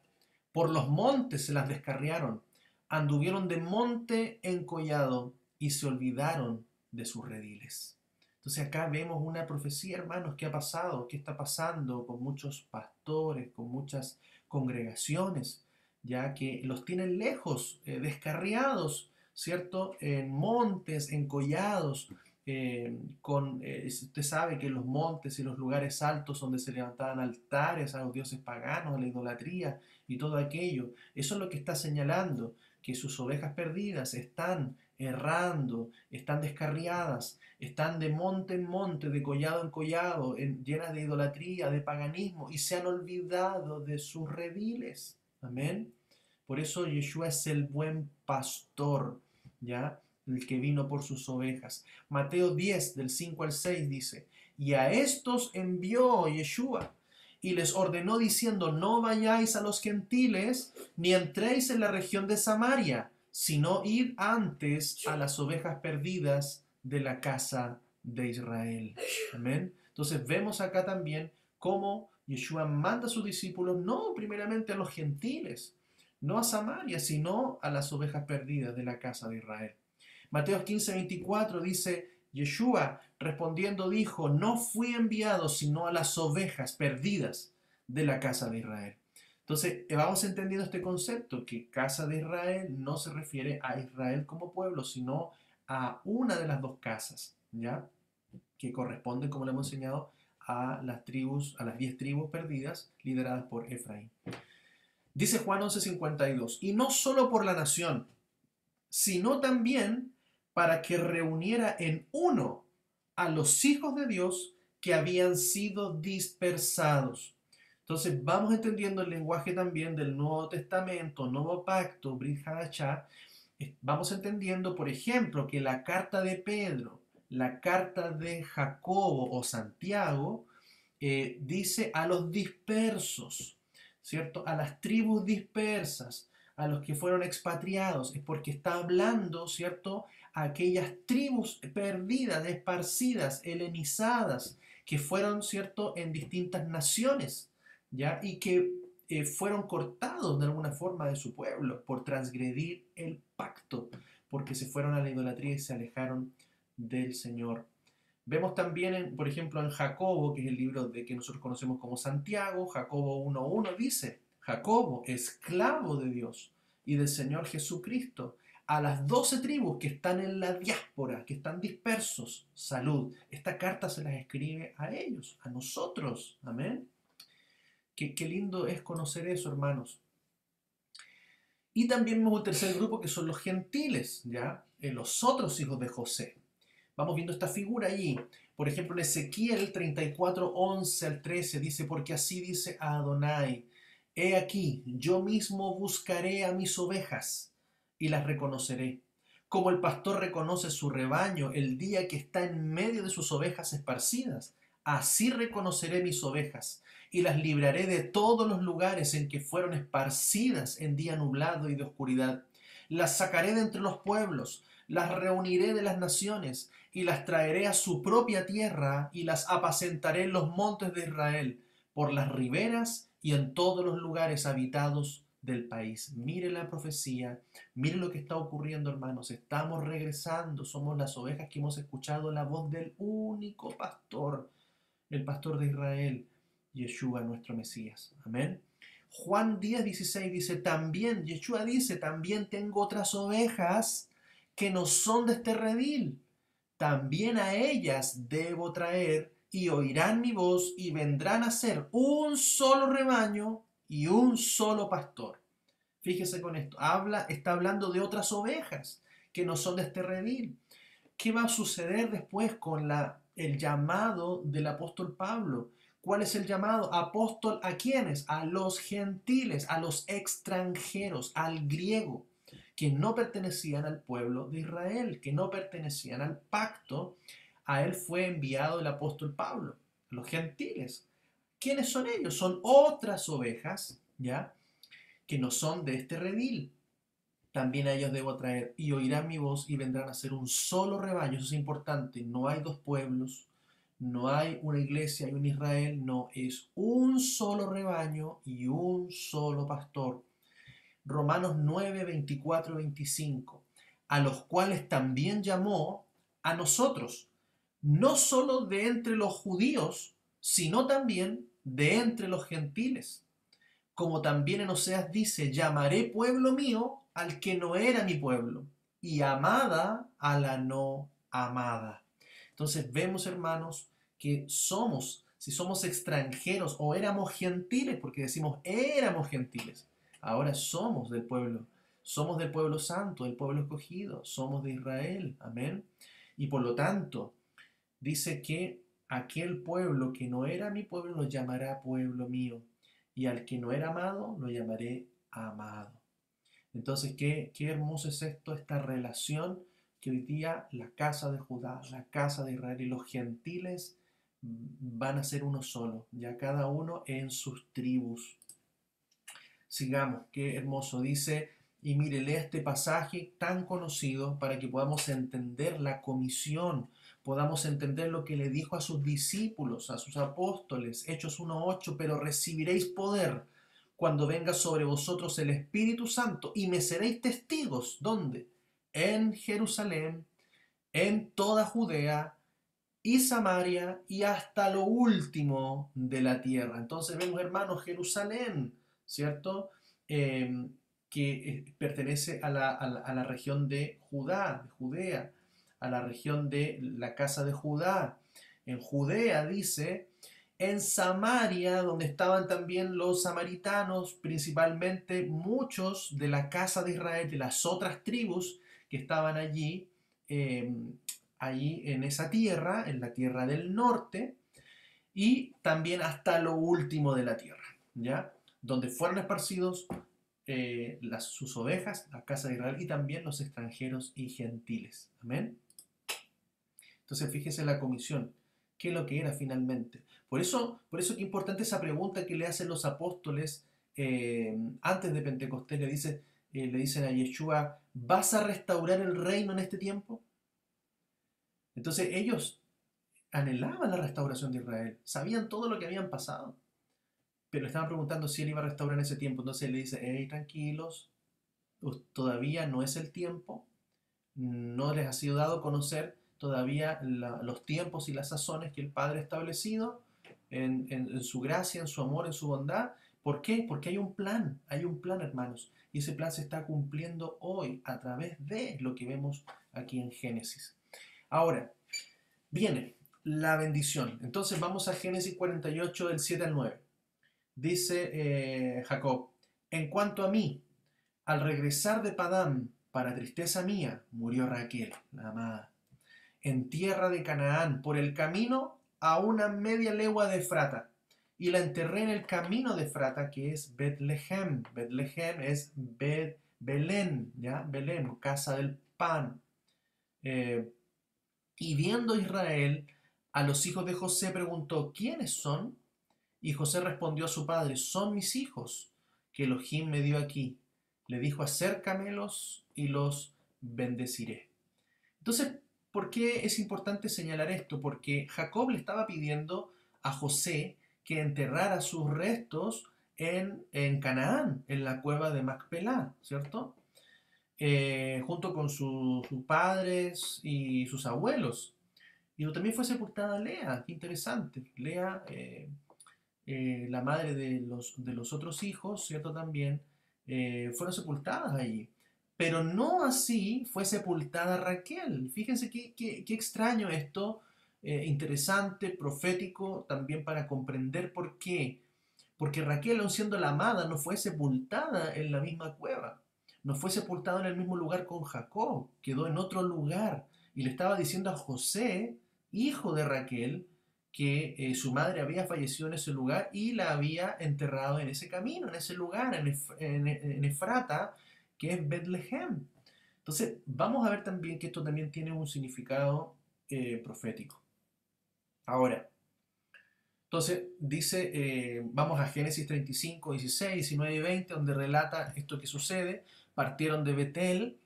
por los montes se las descarriaron, anduvieron de monte en collado y se olvidaron de sus rediles. Entonces acá vemos una profecía, hermanos, ¿qué ha pasado? ¿Qué está pasando con muchos pastores, con muchas congregaciones, ya que los tienen lejos, descarriados, ¿cierto? En montes, en collados, usted sabe que en los montes y los lugares altos donde se levantaban altares a los dioses paganos, a la idolatría y todo aquello, eso es lo que está señalando, que sus ovejas perdidas están errando, están descarriadas, están de monte en monte, de collado en collado, llenas de idolatría, de paganismo, y se han olvidado de sus rediles. Amén. Por eso Yeshua es el buen pastor, ¿ya? El que vino por sus ovejas. Mateo 10, del 5 al 6 dice, y a estos envió Yeshua, y les ordenó diciendo, no vayáis a los gentiles, ni entréis en la región de Samaria, sino id antes a las ovejas perdidas de la casa de Israel. Amén. Entonces vemos acá también cómo Yeshua manda a sus discípulos, no primeramente a los gentiles, no a Samaria, sino a las ovejas perdidas de la casa de Israel. Mateo 15:24 dice, Yeshua respondiendo dijo, no fui enviado sino a las ovejas perdidas de la casa de Israel. Entonces, vamos entendiendo este concepto, que casa de Israel no se refiere a Israel como pueblo, sino a una de las dos casas, ¿ya? Que corresponden, como le hemos enseñado, a las tribus, a las 10 tribus perdidas lideradas por Efraín. Dice Juan 11:52, y no solo por la nación, sino también para que reuniera en uno a los hijos de Dios que habían sido dispersados. Entonces vamos entendiendo el lenguaje también del Nuevo Testamento, Nuevo Pacto, Brit Hadashah. Vamos entendiendo, por ejemplo, que la carta de Pedro, la carta de Jacobo o Santiago, dice a los dispersos, ¿cierto? A las tribus dispersas, a los que fueron expatriados, es porque está hablando, ¿cierto?, a aquellas tribus perdidas, esparcidas, helenizadas, que fueron, ¿cierto?, en distintas naciones, ¿ya? Y que fueron cortados de alguna forma de su pueblo por transgredir el pacto, porque se fueron a la idolatría y se alejaron del Señor. Vemos también, por ejemplo, en Jacobo, que es el libro de que nosotros conocemos como Santiago, Jacobo 1:1 dice, Jacobo, esclavo de Dios y del Señor Jesucristo, a las 12 tribus que están en la diáspora, que están dispersos, salud. Esta carta se las escribe a ellos, a nosotros. Amén. Qué lindo es conocer eso, hermanos. Y también vemos un tercer grupo que son los gentiles, ¿ya? Los otros hijos de José. Vamos viendo esta figura allí. Por ejemplo, en Ezequiel 34, 11 al 13 dice, porque así dice Adonai, he aquí, yo mismo buscaré a mis ovejas y las reconoceré. Como el pastor reconoce su rebaño el día que está en medio de sus ovejas esparcidas, así reconoceré mis ovejas y las libraré de todos los lugares en que fueron esparcidas en día nublado y de oscuridad. Las sacaré de entre los pueblos, las reuniré de las naciones y las traeré a su propia tierra y las apacentaré en los montes de Israel, por las riberas y en todos los lugares habitados del país. Mire la profecía, mire lo que está ocurriendo, hermanos. Estamos regresando, somos las ovejas que hemos escuchado la voz del único pastor, el pastor de Israel, Yeshua, nuestro Mesías. Amén. Juan 10:16 dice, también, Yeshua dice, también tengo otras ovejas que no son de este redil. También a ellas debo traer y oirán mi voz y vendrán a ser un solo rebaño y un solo pastor. Fíjese con esto, está hablando de otras ovejas que no son de este redil. ¿Qué va a suceder después con el llamado del apóstol Pablo? ¿Cuál es el llamado? Apóstol ¿a quiénes? A los gentiles, a los extranjeros, al griego, que no pertenecían al pueblo de Israel, que no pertenecían al pacto. A él fue enviado el apóstol Pablo, a los gentiles. ¿Quiénes son ellos? Son otras ovejas, ¿ya? Que no son de este redil. También a ellos debo traer, y oirán mi voz y vendrán a ser un solo rebaño. Eso es importante. No hay dos pueblos, no hay una iglesia y un Israel, no, es un solo rebaño y un solo pastor. Romanos 9, 24, 25, a los cuales también llamó a nosotros, no solo de entre los judíos, sino también de entre los gentiles. Como también en Oseas dice, llamaré pueblo mío al que no era mi pueblo, y amada a la no amada. Entonces vemos, hermanos, que si somos extranjeros o éramos gentiles, porque decimos éramos gentiles, ahora somos del pueblo santo, del pueblo escogido, somos de Israel, amén. Y por lo tanto, dice que aquel pueblo que no era mi pueblo lo llamará pueblo mío, y al que no era amado lo llamaré amado. Entonces, qué hermoso es esto, esta relación que hoy día la casa de Judá, la casa de Israel y los gentiles van a ser uno solo, ya cada uno en sus tribus. Sigamos, qué hermoso. Dice, y mire, lea este pasaje tan conocido para que podamos entender la comisión, podamos entender lo que le dijo a sus discípulos, a sus apóstoles, Hechos 1:8, pero recibiréis poder cuando venga sobre vosotros el Espíritu Santo y me seréis testigos. ¿Dónde? En Jerusalén, en toda Judea y Samaria y hasta lo último de la tierra. Entonces vemos, hermanos, Jerusalén, ¿cierto? Eh, que pertenece a la región de Judá, de Judea, a la región de la casa de Judá. En Judea dice, en Samaria, donde estaban también los samaritanos, principalmente muchos de la casa de Israel, de las otras tribus que estaban allí, allí en esa tierra, en la tierra del norte, y también hasta lo último de la tierra, ¿ya? Donde fueron esparcidos sus ovejas, la casa de Israel, y también los extranjeros y gentiles. Amén. Entonces, fíjese la comisión, qué es lo que era finalmente. Por eso que es importante esa pregunta que le hacen los apóstoles antes de Pentecostés. Le dicen a Yeshua, ¿vas a restaurar el reino en este tiempo? Entonces ellos anhelaban la restauración de Israel, sabían todo lo que habían pasado, pero estaban preguntando si él iba a restaurar en ese tiempo. Entonces él le dice, hey, tranquilos, todavía no es el tiempo, no les ha sido dado a conocer todavía los tiempos y las sazones que el Padre ha establecido en su gracia, en su amor, en su bondad. ¿Por qué? Porque hay un plan, hermanos, y ese plan se está cumpliendo hoy a través de lo que vemos aquí en Génesis. Ahora, viene la bendición. Entonces vamos a Génesis 48 del 7 al 9. Dice Jacob, en cuanto a mí, al regresar de Padán, para tristeza mía, murió Raquel, la amada. en tierra de Canaán, por el camino a una media legua de Efrata. Y la enterré en el camino de Efrata, que es Betlehem. Betlehem es Belén, ¿ya? Belén, casa del pan. Eh, y viendo Israel a los hijos de José, preguntó, ¿quiénes son? Y José respondió a su padre, son mis hijos, que Elohim me dio aquí. Le dijo, acércamelos y los bendeciré. Entonces, ¿por qué es importante señalar esto? Porque Jacob le estaba pidiendo a José que enterrara sus restos en Canaán, en la cueva de Macpelá, ¿cierto? Junto con sus padres y sus abuelos. Y también fue sepultada Lea, qué interesante. Lea, la madre de los otros hijos, ¿cierto? También fueron sepultadas allí. Pero no así fue sepultada Raquel. Fíjense qué extraño esto, interesante, profético, también para comprender por qué. Porque Raquel, aun siendo la amada, no fue sepultada en la misma cueva. No fue sepultada en el mismo lugar con Jacob. Quedó en otro lugar. Y le estaba diciendo a José, hijo de Raquel, que su madre había fallecido en ese lugar y la había enterrado en ese camino, en ese lugar, en Efrata, que es Betlehem. Entonces, vamos a ver también que esto también tiene un significado profético. Ahora, entonces dice, vamos a Génesis 35, 16, 19 y 20, donde relata esto que sucede. Partieron de Betel,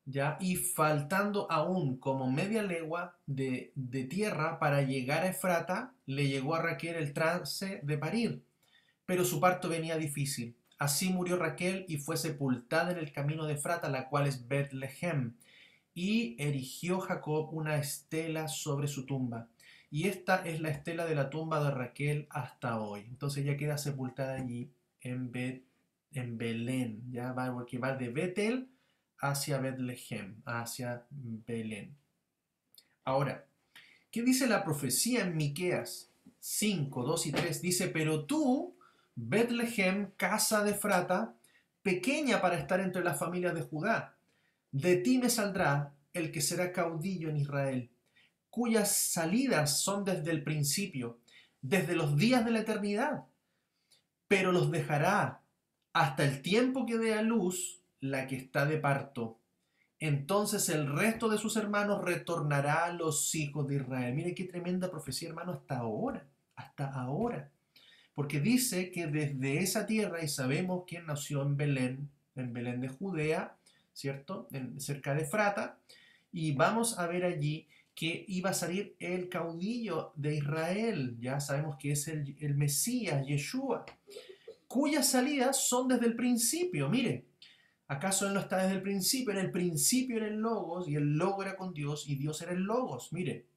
¿ya? Y faltando aún como media legua de tierra para llegar a Efrata, le llegó a Raquel el trance de parir, pero su parto venía difícil. Así murió Raquel y fue sepultada en el camino de Efrata, la cual es Betlehem. Y erigió Jacob una estela sobre su tumba. Y esta es la estela de la tumba de Raquel hasta hoy. Entonces ella queda sepultada allí en Belén, ya va, porque va de Betel hacia Betlehem, hacia Belén. Ahora, ¿qué dice la profecía en Miqueas 5, 2 y 3? Dice, pero tú, Betlehem, casa de Efrata, pequeña para estar entre las familias de Judá, de ti me saldrá el que será caudillo en Israel, cuyas salidas son desde el principio, desde los días de la eternidad, pero los dejará hasta el tiempo que dé a luz la que está de parto. Entonces el resto de sus hermanos retornará a los hijos de Israel. Mire qué tremenda profecía, hermano, hasta ahora, hasta ahora. Porque dice que desde esa tierra, y sabemos quién nació en Belén de Judea, ¿cierto? Cerca de Frata, y vamos a ver allí que iba a salir el caudillo de Israel, ya sabemos que es el Mesías, Yeshua, cuyas salidas son desde el principio. Mire, ¿acaso Él no está desde el principio? En el principio era el Logos y el Logo era con Dios y Dios era el Logos. Mire,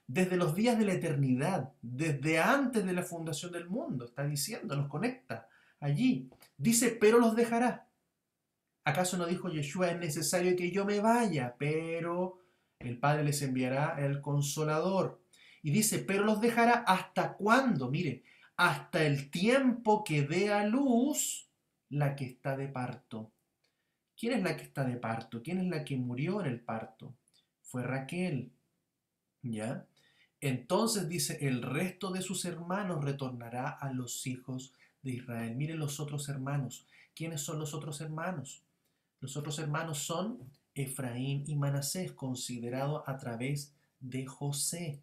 desde los días de la eternidad, desde antes de la fundación del mundo, está diciendo, nos conecta allí. Dice, pero los dejará. ¿Acaso no dijo Yeshua, es necesario que yo me vaya, pero el Padre les enviará el Consolador? Y dice, pero los dejará hasta cuándo, mire, hasta el tiempo que dé a luz la que está de parto. ¿Quién es la que está de parto? ¿Quién es la que murió en el parto? Fue Raquel, ¿ya? Entonces dice, el resto de sus hermanos retornará a los hijos de Israel. Miren los otros hermanos. ¿Quiénes son los otros hermanos? Los otros hermanos son Efraín y Manasés, considerados a través de José.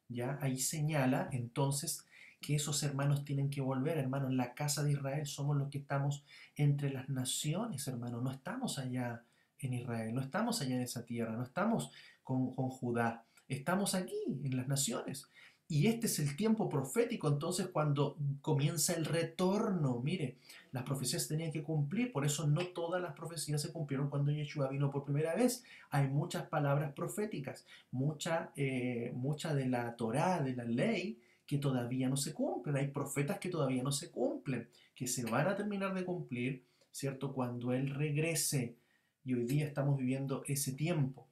¿Ya? Ahí señala entonces que esos hermanos tienen que volver, hermanos. En la casa de Israel somos los que estamos entre las naciones, hermanos. No estamos allá en Israel, no estamos allá en esa tierra, no estamos con Judá. Estamos aquí en las naciones. Y este es el tiempo profético, entonces, cuando comienza el retorno. Mire, las profecías se tenían que cumplir, por eso no todas las profecías se cumplieron cuando Yeshua vino por primera vez. Hay muchas palabras proféticas, mucha de la Torá, de la ley, que todavía no se cumplen. Hay profetas que todavía no se cumplen, que se van a terminar de cumplir, ¿cierto? Cuando Él regrese. Y hoy día estamos viviendo ese tiempo.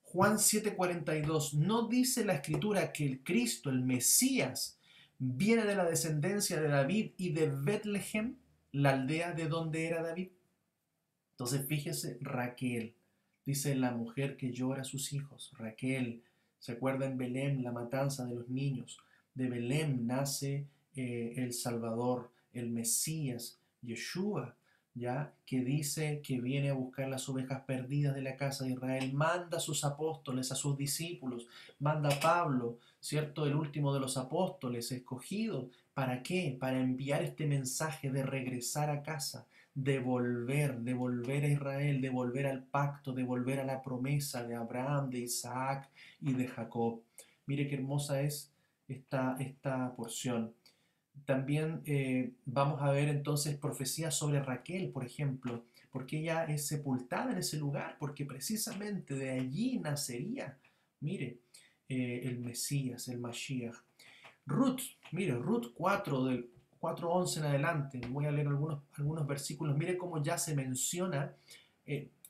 Juan 7:42, ¿no dice la escritura que el Cristo, el Mesías, viene de la descendencia de David y de Betlehem, la aldea de donde era David? Entonces fíjese, Raquel, dice la mujer que llora a sus hijos, Raquel, ¿Se acuerda en Belén la matanza de los niños? De Belén nace el Salvador, el Mesías, Yeshua, ¿ya? Que dice que viene a buscar las ovejas perdidas de la casa de Israel. Manda a sus apóstoles, a sus discípulos, manda a Pablo, ¿cierto? El último de los apóstoles, escogido. ¿Para qué? Para enviar este mensaje de regresar a casa, de volver a Israel, de volver al pacto, de volver a la promesa de Abraham, de Isaac y de Jacob. Mire qué hermosa es esta porción. También vamos a ver entonces profecías sobre Raquel, por ejemplo, porque ella es sepultada en ese lugar, porque precisamente de allí nacería, mire, el Mesías, el Mashiach. Ruth, mire, Ruth 4, del 4:11 en adelante, voy a leer algunos versículos, mire cómo ya se menciona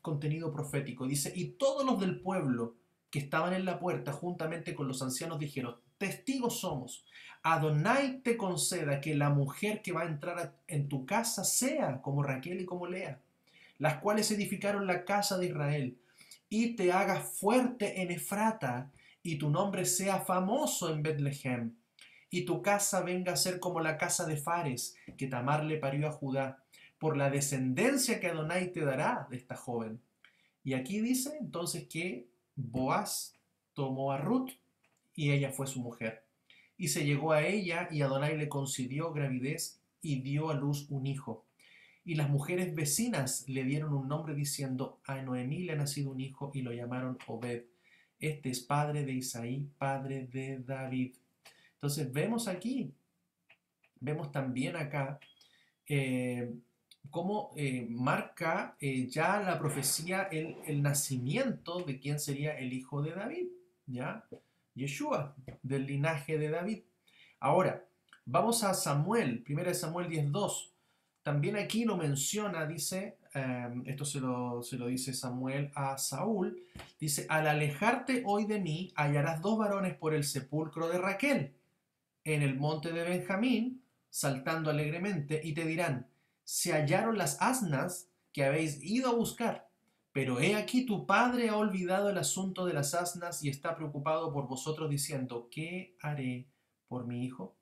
contenido profético. Dice, y todos los del pueblo que estaban en la puerta juntamente con los ancianos dijeron, testigos somos, Adonai te conceda que la mujer que va a entrar en tu casa sea como Raquel y como Lea, las cuales edificaron la casa de Israel, y te hagas fuerte en Efrata, y tu nombre sea famoso en Betlehem, y tu casa venga a ser como la casa de Fares, que Tamar le parió a Judá, por la descendencia que Adonai te dará de esta joven. Y aquí dice entonces que Boaz tomó a Ruth y ella fue su mujer. Y se llegó a ella y Adonai le concedió gravidez y dio a luz un hijo. Y las mujeres vecinas le dieron un nombre diciendo, a Noemí le ha nacido un hijo y lo llamaron Obed. Este es padre de Isaí, padre de David. Entonces vemos también acá eh, cómo marca ya la profecía el nacimiento de quién sería el hijo de David, ¿ya? Yeshua, del linaje de David. Ahora, vamos a Samuel, 1 Samuel 10:2. También aquí lo menciona, dice, esto se lo dice Samuel a Saúl, dice, al alejarte hoy de mí, hallarás dos varones por el sepulcro de Raquel, en el monte de Benjamín, saltando alegremente, y te dirán, se hallaron las asnas que habéis ido a buscar, pero he aquí tu padre ha olvidado el asunto de las asnas y está preocupado por vosotros diciendo, ¿qué haré por mi hijo?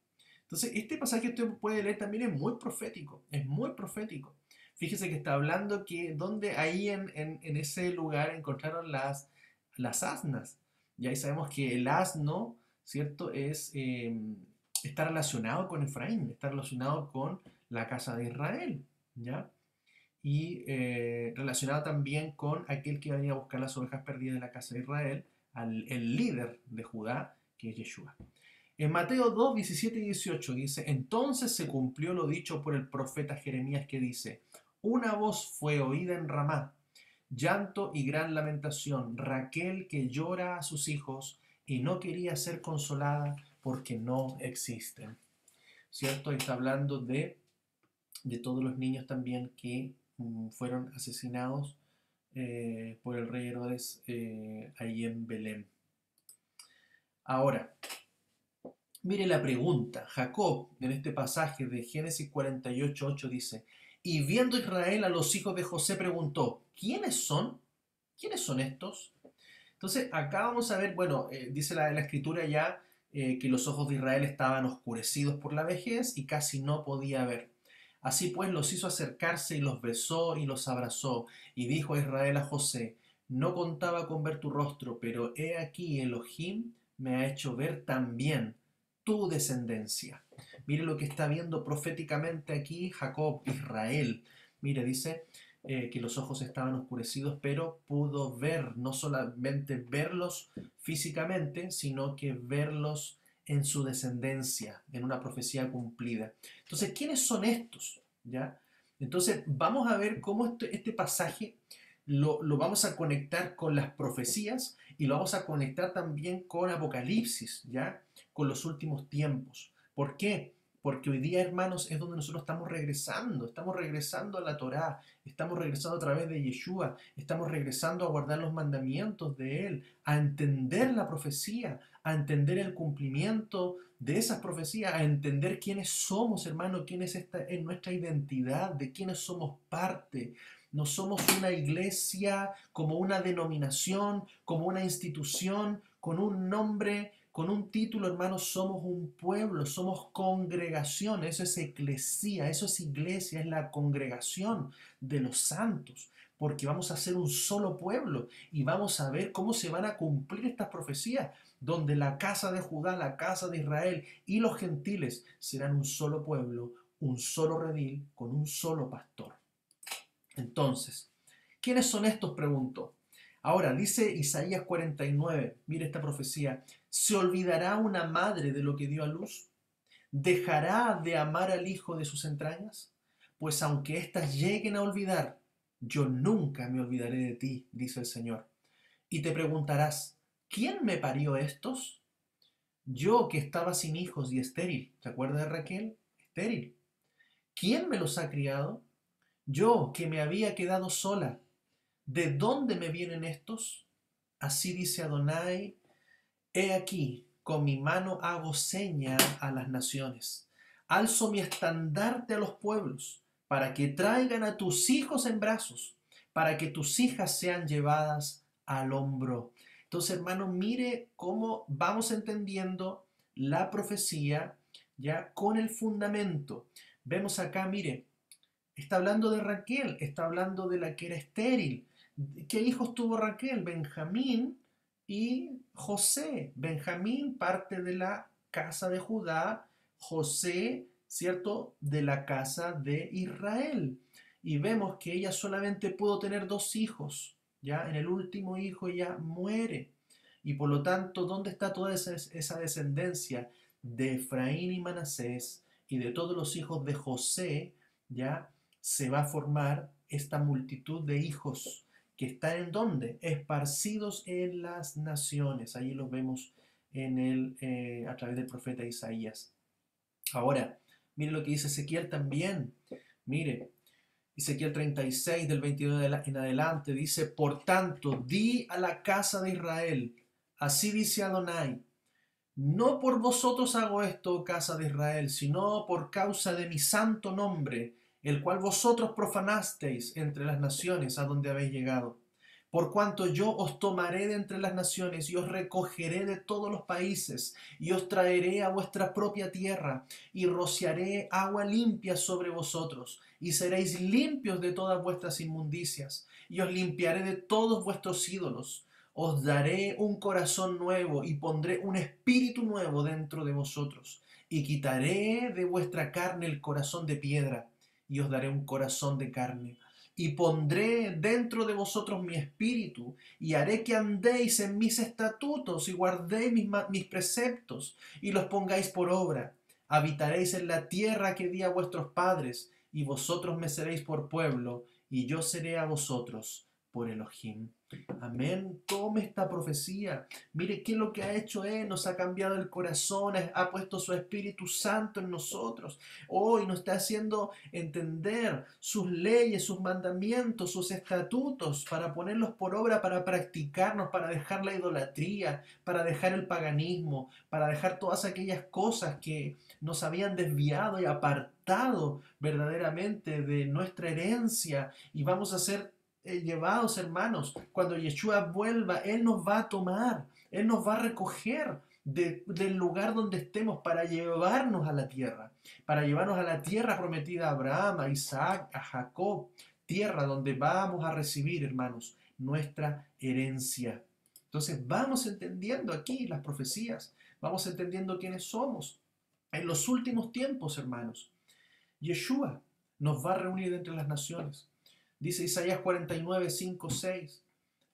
Entonces, este pasaje que usted puede leer también es muy profético. Fíjese que está hablando que donde ahí en ese lugar encontraron las asnas. Y ahí sabemos que el asno, ¿cierto? Está relacionado con Efraín, está relacionado con la casa de Israel, ¿ya? Y relacionado también con aquel que venía a buscar las ovejas perdidas de la casa de Israel, el líder de Judá, que es Yeshua. En Mateo 2, 17 y 18 dice, entonces se cumplió lo dicho por el profeta Jeremías que dice, una voz fue oída en Ramá, llanto y gran lamentación, Raquel que llora a sus hijos y no quería ser consolada porque no existen. ¿Cierto? Y está hablando de todos los niños también que fueron asesinados por el rey Herodes ahí en Belén. Ahora, mire la pregunta. Jacob, en este pasaje de Génesis 48:8 dice, y viendo Israel a los hijos de José preguntó, ¿quiénes son? ¿Quiénes son estos? Entonces, acá vamos a ver, bueno, dice la escritura ya que los ojos de Israel estaban oscurecidos por la vejez y casi no podía ver. Así pues los hizo acercarse y los besó y los abrazó. Y dijo a Israel a José, no contaba con ver tu rostro, pero he aquí Elohim me ha hecho ver también tu descendencia. Mire lo que está viendo proféticamente aquí Jacob, Israel. Mire, dice que los ojos estaban oscurecidos, pero pudo ver, no solamente verlos físicamente, sino que verlos en su descendencia, en una profecía cumplida. Entonces, ¿quiénes son estos? ¿Ya? Entonces, vamos a ver cómo este pasaje lo vamos a conectar con las profecías y lo vamos a conectar también con Apocalipsis, ¿ya? Con los últimos tiempos. ¿Por qué? Porque hoy día, hermanos, es donde nosotros estamos regresando a la Torá, estamos regresando a través de Yeshua, estamos regresando a guardar los mandamientos de Él, a entender la profecía, a entender el cumplimiento de esas profecías, a entender quiénes somos, hermano, quién es nuestra identidad, de quiénes somos parte. No somos una iglesia como una denominación, como una institución, con un nombre, con un título, hermanos, somos un pueblo, somos congregación, eso es eclesía, eso es iglesia, es la congregación de los santos, porque vamos a ser un solo pueblo y vamos a ver cómo se van a cumplir estas profecías, donde la casa de Judá, la casa de Israel y los gentiles serán un solo pueblo, un solo redil, con un solo pastor. Entonces, ¿quiénes son estos? Preguntó. Ahora, dice Isaías 49, mire esta profecía, ¿se olvidará una madre de lo que dio a luz? ¿Dejará de amar al hijo de sus entrañas? Pues aunque éstas lleguen a olvidar, yo nunca me olvidaré de ti, dice el Señor. Y te preguntarás, ¿quién me parió estos? Yo que estaba sin hijos y estéril. ¿Te acuerdas de Raquel? Estéril. ¿Quién me los ha criado? Yo que me había quedado sola. ¿De dónde me vienen estos? Así dice Adonai, he aquí, con mi mano hago seña a las naciones. Alzo mi estandarte a los pueblos, para que traigan a tus hijos en brazos, para que tus hijas sean llevadas al hombro. Entonces, hermano, mire cómo vamos entendiendo la profecía ya con el fundamento. Vemos acá, mire, está hablando de Raquel, está hablando de la que era estéril. ¿Qué hijos tuvo Raquel? Benjamín y José. Benjamín parte de la casa de Judá, José, ¿cierto? De la casa de Israel. Y vemos que ella solamente pudo tener dos hijos, ¿ya? En el último hijo ella muere. Y por lo tanto, ¿dónde está toda esa descendencia de Efraín y Manasés y de todos los hijos de José? ¿Ya? Se va a formar esta multitud de hijos que están en ¿dónde? Esparcidos en las naciones. Ahí los vemos a través del profeta Isaías. Ahora, mire lo que dice Ezequiel también. Mire, Ezequiel 36 del 22 en adelante dice, por tanto, di a la casa de Israel, así dice Adonai, no por vosotros hago esto, casa de Israel, sino por causa de mi santo nombre, el cual vosotros profanasteis entre las naciones a donde habéis llegado. Por cuanto yo os tomaré de entre las naciones y os recogeré de todos los países y os traeré a vuestra propia tierra y rociaré agua limpia sobre vosotros y seréis limpios de todas vuestras inmundicias y os limpiaré de todos vuestros ídolos. Os daré un corazón nuevo y pondré un espíritu nuevo dentro de vosotros. Y quitaré de vuestra carne el corazón de piedra y os daré un corazón de carne. Y pondré dentro de vosotros mi espíritu y haré que andéis en mis estatutos y guardéis mis preceptos y los pongáis por obra. Habitaréis en la tierra que di a vuestros padres y vosotros me seréis por pueblo y yo seré a vosotros por Elohim. Amén. Tome esta profecía. Mire qué es lo que ha hecho Él. Nos ha cambiado el corazón. Ha puesto su Espíritu Santo en nosotros. Hoy nos está haciendo entender sus leyes, sus mandamientos, sus estatutos, para ponerlos por obra, para practicarnos, para dejar la idolatría, para dejar el paganismo, para dejar todas aquellas cosas que nos habían desviado y apartado verdaderamente de nuestra herencia. Y vamos a ser llevados, hermanos. Cuando Yeshua vuelva, Él nos va a tomar, Él nos va a recoger del lugar donde estemos para llevarnos a la tierra, para llevarnos a la tierra prometida a Abraham, a Isaac, a Jacob, tierra donde vamos a recibir, hermanos, nuestra herencia. Entonces vamos entendiendo aquí las profecías, vamos entendiendo quiénes somos. En los últimos tiempos, hermanos, Yeshua nos va a reunir entre las naciones. Dice Isaías 49, 5, 6.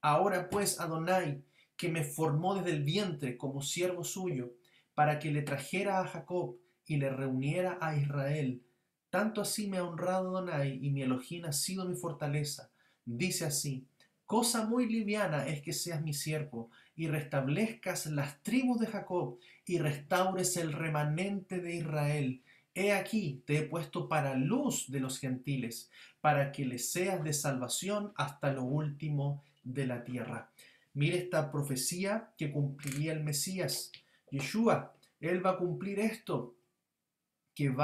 Ahora pues, Adonai, que me formó desde el vientre como siervo suyo, para que le trajera a Jacob y le reuniera a Israel. Tanto así me ha honrado Adonai y mi Elohim ha sido mi fortaleza. Dice así, cosa muy liviana es que seas mi siervo y restablezcas las tribus de Jacob y restaures el remanente de Israel. He aquí, te he puesto para luz de los gentiles, para que les seas de salvación hasta lo último de la tierra. Mire esta profecía que cumpliría el Mesías, Yeshua. Él va a cumplir esto, que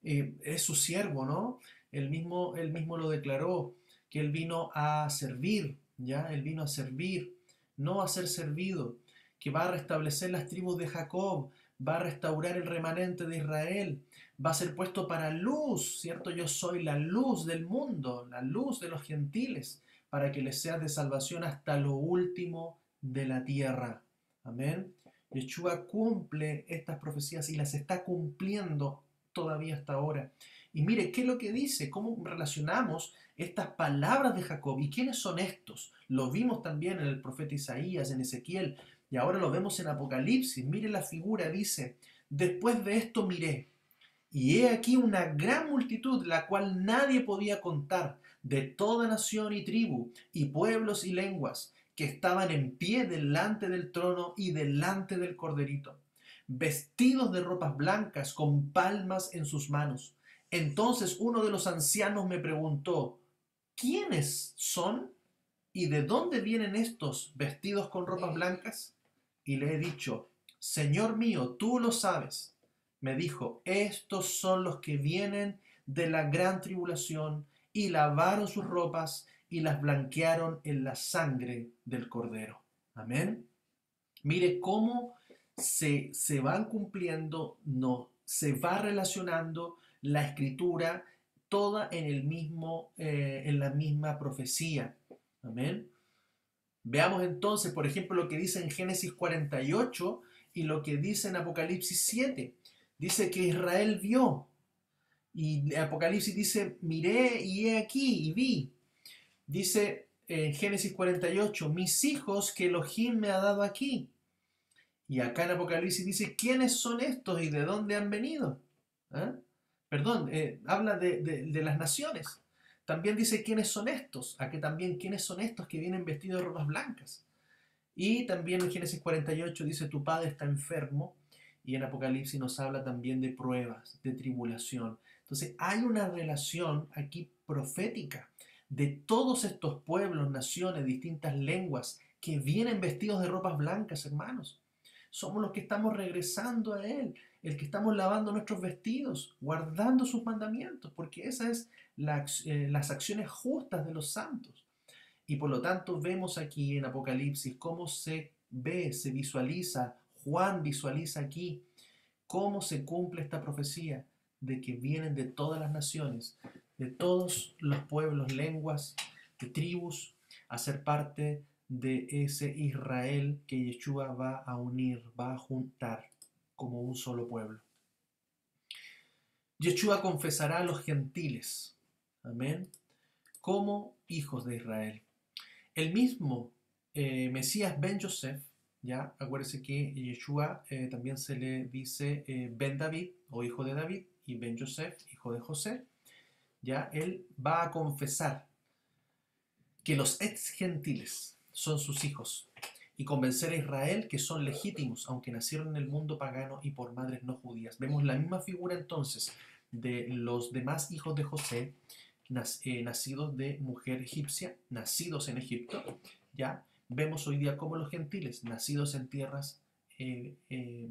es su siervo, ¿no? Él mismo lo declaró, que él vino a servir, ¿ya? Él vino a servir, no a ser servido, que va a restablecer las tribus de Jacob, va a restaurar el remanente de Israel, va a ser puesto para luz, ¿cierto? Yo soy la luz del mundo, la luz de los gentiles, para que les seas de salvación hasta lo último de la tierra. Amén. Yeshua cumple estas profecías y las está cumpliendo todavía hasta ahora. Y mire, ¿qué es lo que dice? ¿Cómo relacionamos estas palabras de Jacob? ¿Y quiénes son estos? Lo vimos también en el profeta Isaías, en Ezequiel, y ahora lo vemos en Apocalipsis. Mire la figura, dice, después de esto miré, y he aquí una gran multitud, la cual nadie podía contar, de toda nación y tribu, y pueblos y lenguas, que estaban en pie delante del trono y delante del corderito, vestidos de ropas blancas, con palmas en sus manos. Entonces uno de los ancianos me preguntó, ¿quiénes son? ¿Y de dónde vienen estos vestidos con ropas blancas? Y le he dicho, Señor mío, tú lo sabes. Me dijo, estos son los que vienen de la gran tribulación y lavaron sus ropas y las blanquearon en la sangre del Cordero. Amén. Mire cómo se van cumpliendo, no, se va relacionando la escritura toda en el mismo, en la misma profecía. Amén. Veamos entonces, por ejemplo, lo que dice en Génesis 48 y lo que dice en Apocalipsis 7. Dice que Israel vio, y Apocalipsis dice, miré y he aquí y vi. Dice en Génesis 48, mis hijos que Elohim me ha dado aquí. Y acá en Apocalipsis dice, ¿quiénes son estos y de dónde han venido? ¿Ah? Perdón, habla de las naciones. También dice, ¿quiénes son estos? Aquí también, ¿quiénes son estos que vienen vestidos de ropas blancas? Y también en Génesis 48 dice, tu padre está enfermo. Y en Apocalipsis nos habla también de pruebas, de tribulación. Entonces hay una relación aquí profética de todos estos pueblos, naciones, distintas lenguas que vienen vestidos de ropas blancas, hermanos. Somos los que estamos regresando a Él, el que estamos lavando nuestros vestidos, guardando sus mandamientos, porque esas es las acciones justas de los santos. Y por lo tanto vemos aquí en Apocalipsis cómo se ve, se visualiza, Juan visualiza aquí cómo se cumple esta profecía de que vienen de todas las naciones, de todos los pueblos, lenguas, de tribus, a ser parte de ese Israel que Yeshua va a unir, va a juntar como un solo pueblo. Yeshua confesará a los gentiles, amén, como hijos de Israel. El mismo Mesías Ben Yosef, ya, acuérdese que Yeshua también se le dice Ben David o hijo de David y Ben Yosef, hijo de José, ya, él va a confesar que los ex gentiles son sus hijos y convencer a Israel que son legítimos, aunque nacieron en el mundo pagano y por madres no judías. Vemos la misma figura entonces de los demás hijos de José, nacidos de mujer egipcia, nacidos en Egipto, ya vemos hoy día como los gentiles, nacidos en tierras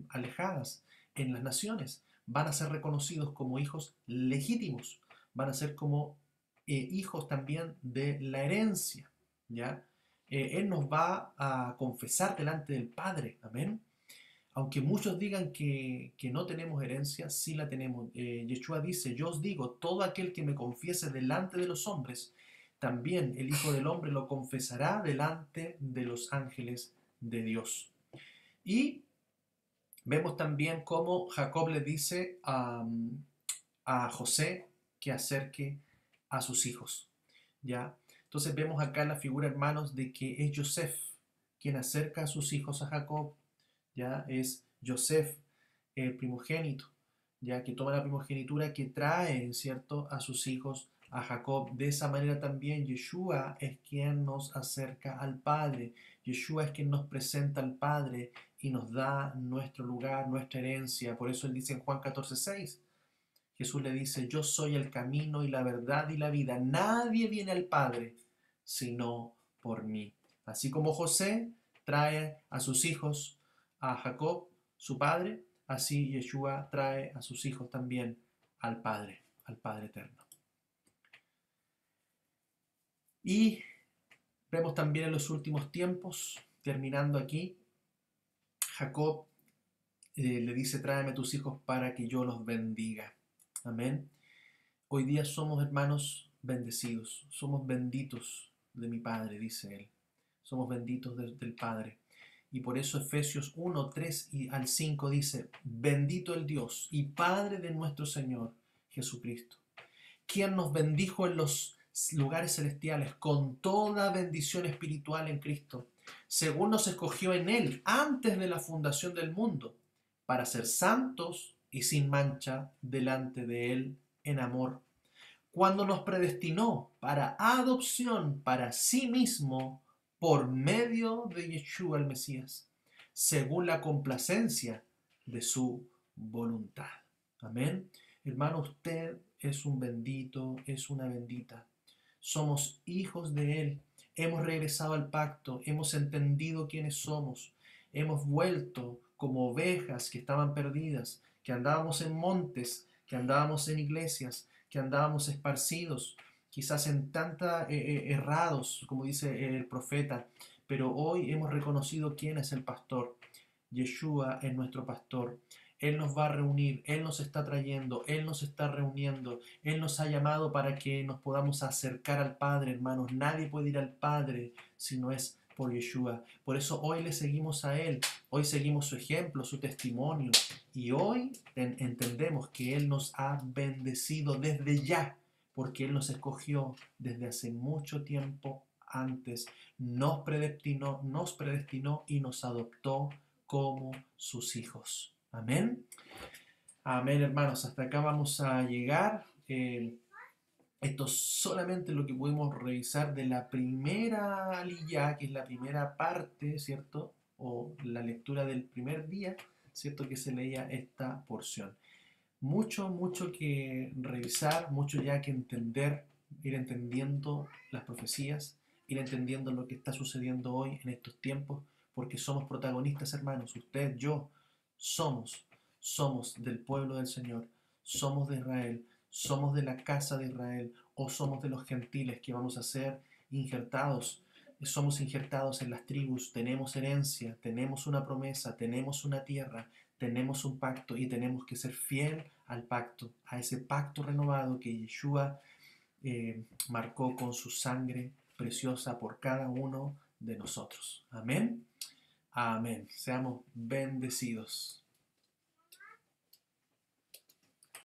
alejadas, en las naciones, van a ser reconocidos como hijos legítimos, van a ser como hijos también de la herencia, ¿ya? Él nos va a confesar delante del Padre, amén. Aunque muchos digan que no tenemos herencia, sí la tenemos. Yeshua dice, yo os digo, todo aquel que me confiese delante de los hombres, también el Hijo del Hombre lo confesará delante de los ángeles de Dios. Y vemos también cómo Jacob le dice a José que acerque a sus hijos, ¿ya? Entonces vemos acá la figura, hermanos, de que es Yosef quien acerca a sus hijos a Jacob, ¿ya? Es Yosef, el primogénito, ya que toma la primogenitura que trae, ¿cierto?, a sus hijos a Jacob. De esa manera también Yeshua es quien nos acerca al Padre. Yeshua es quien nos presenta al Padre y nos da nuestro lugar, nuestra herencia. Por eso él dice en Juan 14:6, Jesús le dice, yo soy el camino y la verdad y la vida. Nadie viene al Padre sino por mí. Así como José trae a sus hijos a Jacob, su padre, así Yeshua trae a sus hijos también al Padre eterno. Y vemos también en los últimos tiempos, terminando aquí, Jacob le dice, tráeme tus hijos para que yo los bendiga. Amén. Hoy día somos hermanos bendecidos, somos benditos de mi Padre, dice él. Somos benditos del Padre. Y por eso Efesios 1, 3 y al 5 dice, bendito el Dios y Padre de nuestro Señor Jesucristo, quien nos bendijo en los lugares celestiales con toda bendición espiritual en Cristo, según nos escogió en Él antes de la fundación del mundo, para ser santos y sin mancha delante de Él en amor, cuando nos predestinó para adopción para sí mismo por medio de Yeshua el Mesías, según la complacencia de su voluntad. Amén. Hermano, usted es un bendito, es una bendita. Somos hijos de Él. Hemos regresado al pacto, hemos entendido quiénes somos, hemos vuelto como ovejas que estaban perdidas, que andábamos en montes, que andábamos en iglesias, que andábamos esparcidos, quizás en tanta errados, como dice el profeta, pero hoy hemos reconocido quién es el pastor. Yeshua es nuestro pastor. Él nos va a reunir, Él nos está trayendo, Él nos está reuniendo, Él nos ha llamado para que nos podamos acercar al Padre, hermanos. Nadie puede ir al Padre si no es por Yeshua. Por eso hoy le seguimos a Él, hoy seguimos su ejemplo, su testimonio, y hoy entendemos que Él nos ha bendecido desde ya, porque Él nos escogió desde hace mucho tiempo antes, nos predestinó y nos adoptó como sus hijos. Amén. Amén, hermanos. Hasta acá vamos a llegar. Esto es solamente lo que pudimos revisar de la primera aliyá, que es la primera parte, ¿cierto? O la lectura del primer día, ¿cierto? Que se leía esta porción. Mucho, mucho que revisar, mucho ya que entender, ir entendiendo las profecías, ir entendiendo lo que está sucediendo hoy en estos tiempos, porque somos protagonistas, hermanos. Usted, yo, somos, somos del pueblo del Señor, somos de Israel, somos de la casa de Israel, o somos de los gentiles que vamos a ser injertados. Somos injertados en las tribus, tenemos herencia, tenemos una promesa, tenemos una tierra, tenemos un pacto y tenemos que ser fiel al pacto, a ese pacto renovado que Yeshua marcó con su sangre preciosa por cada uno de nosotros. Amén. Amén. Seamos bendecidos.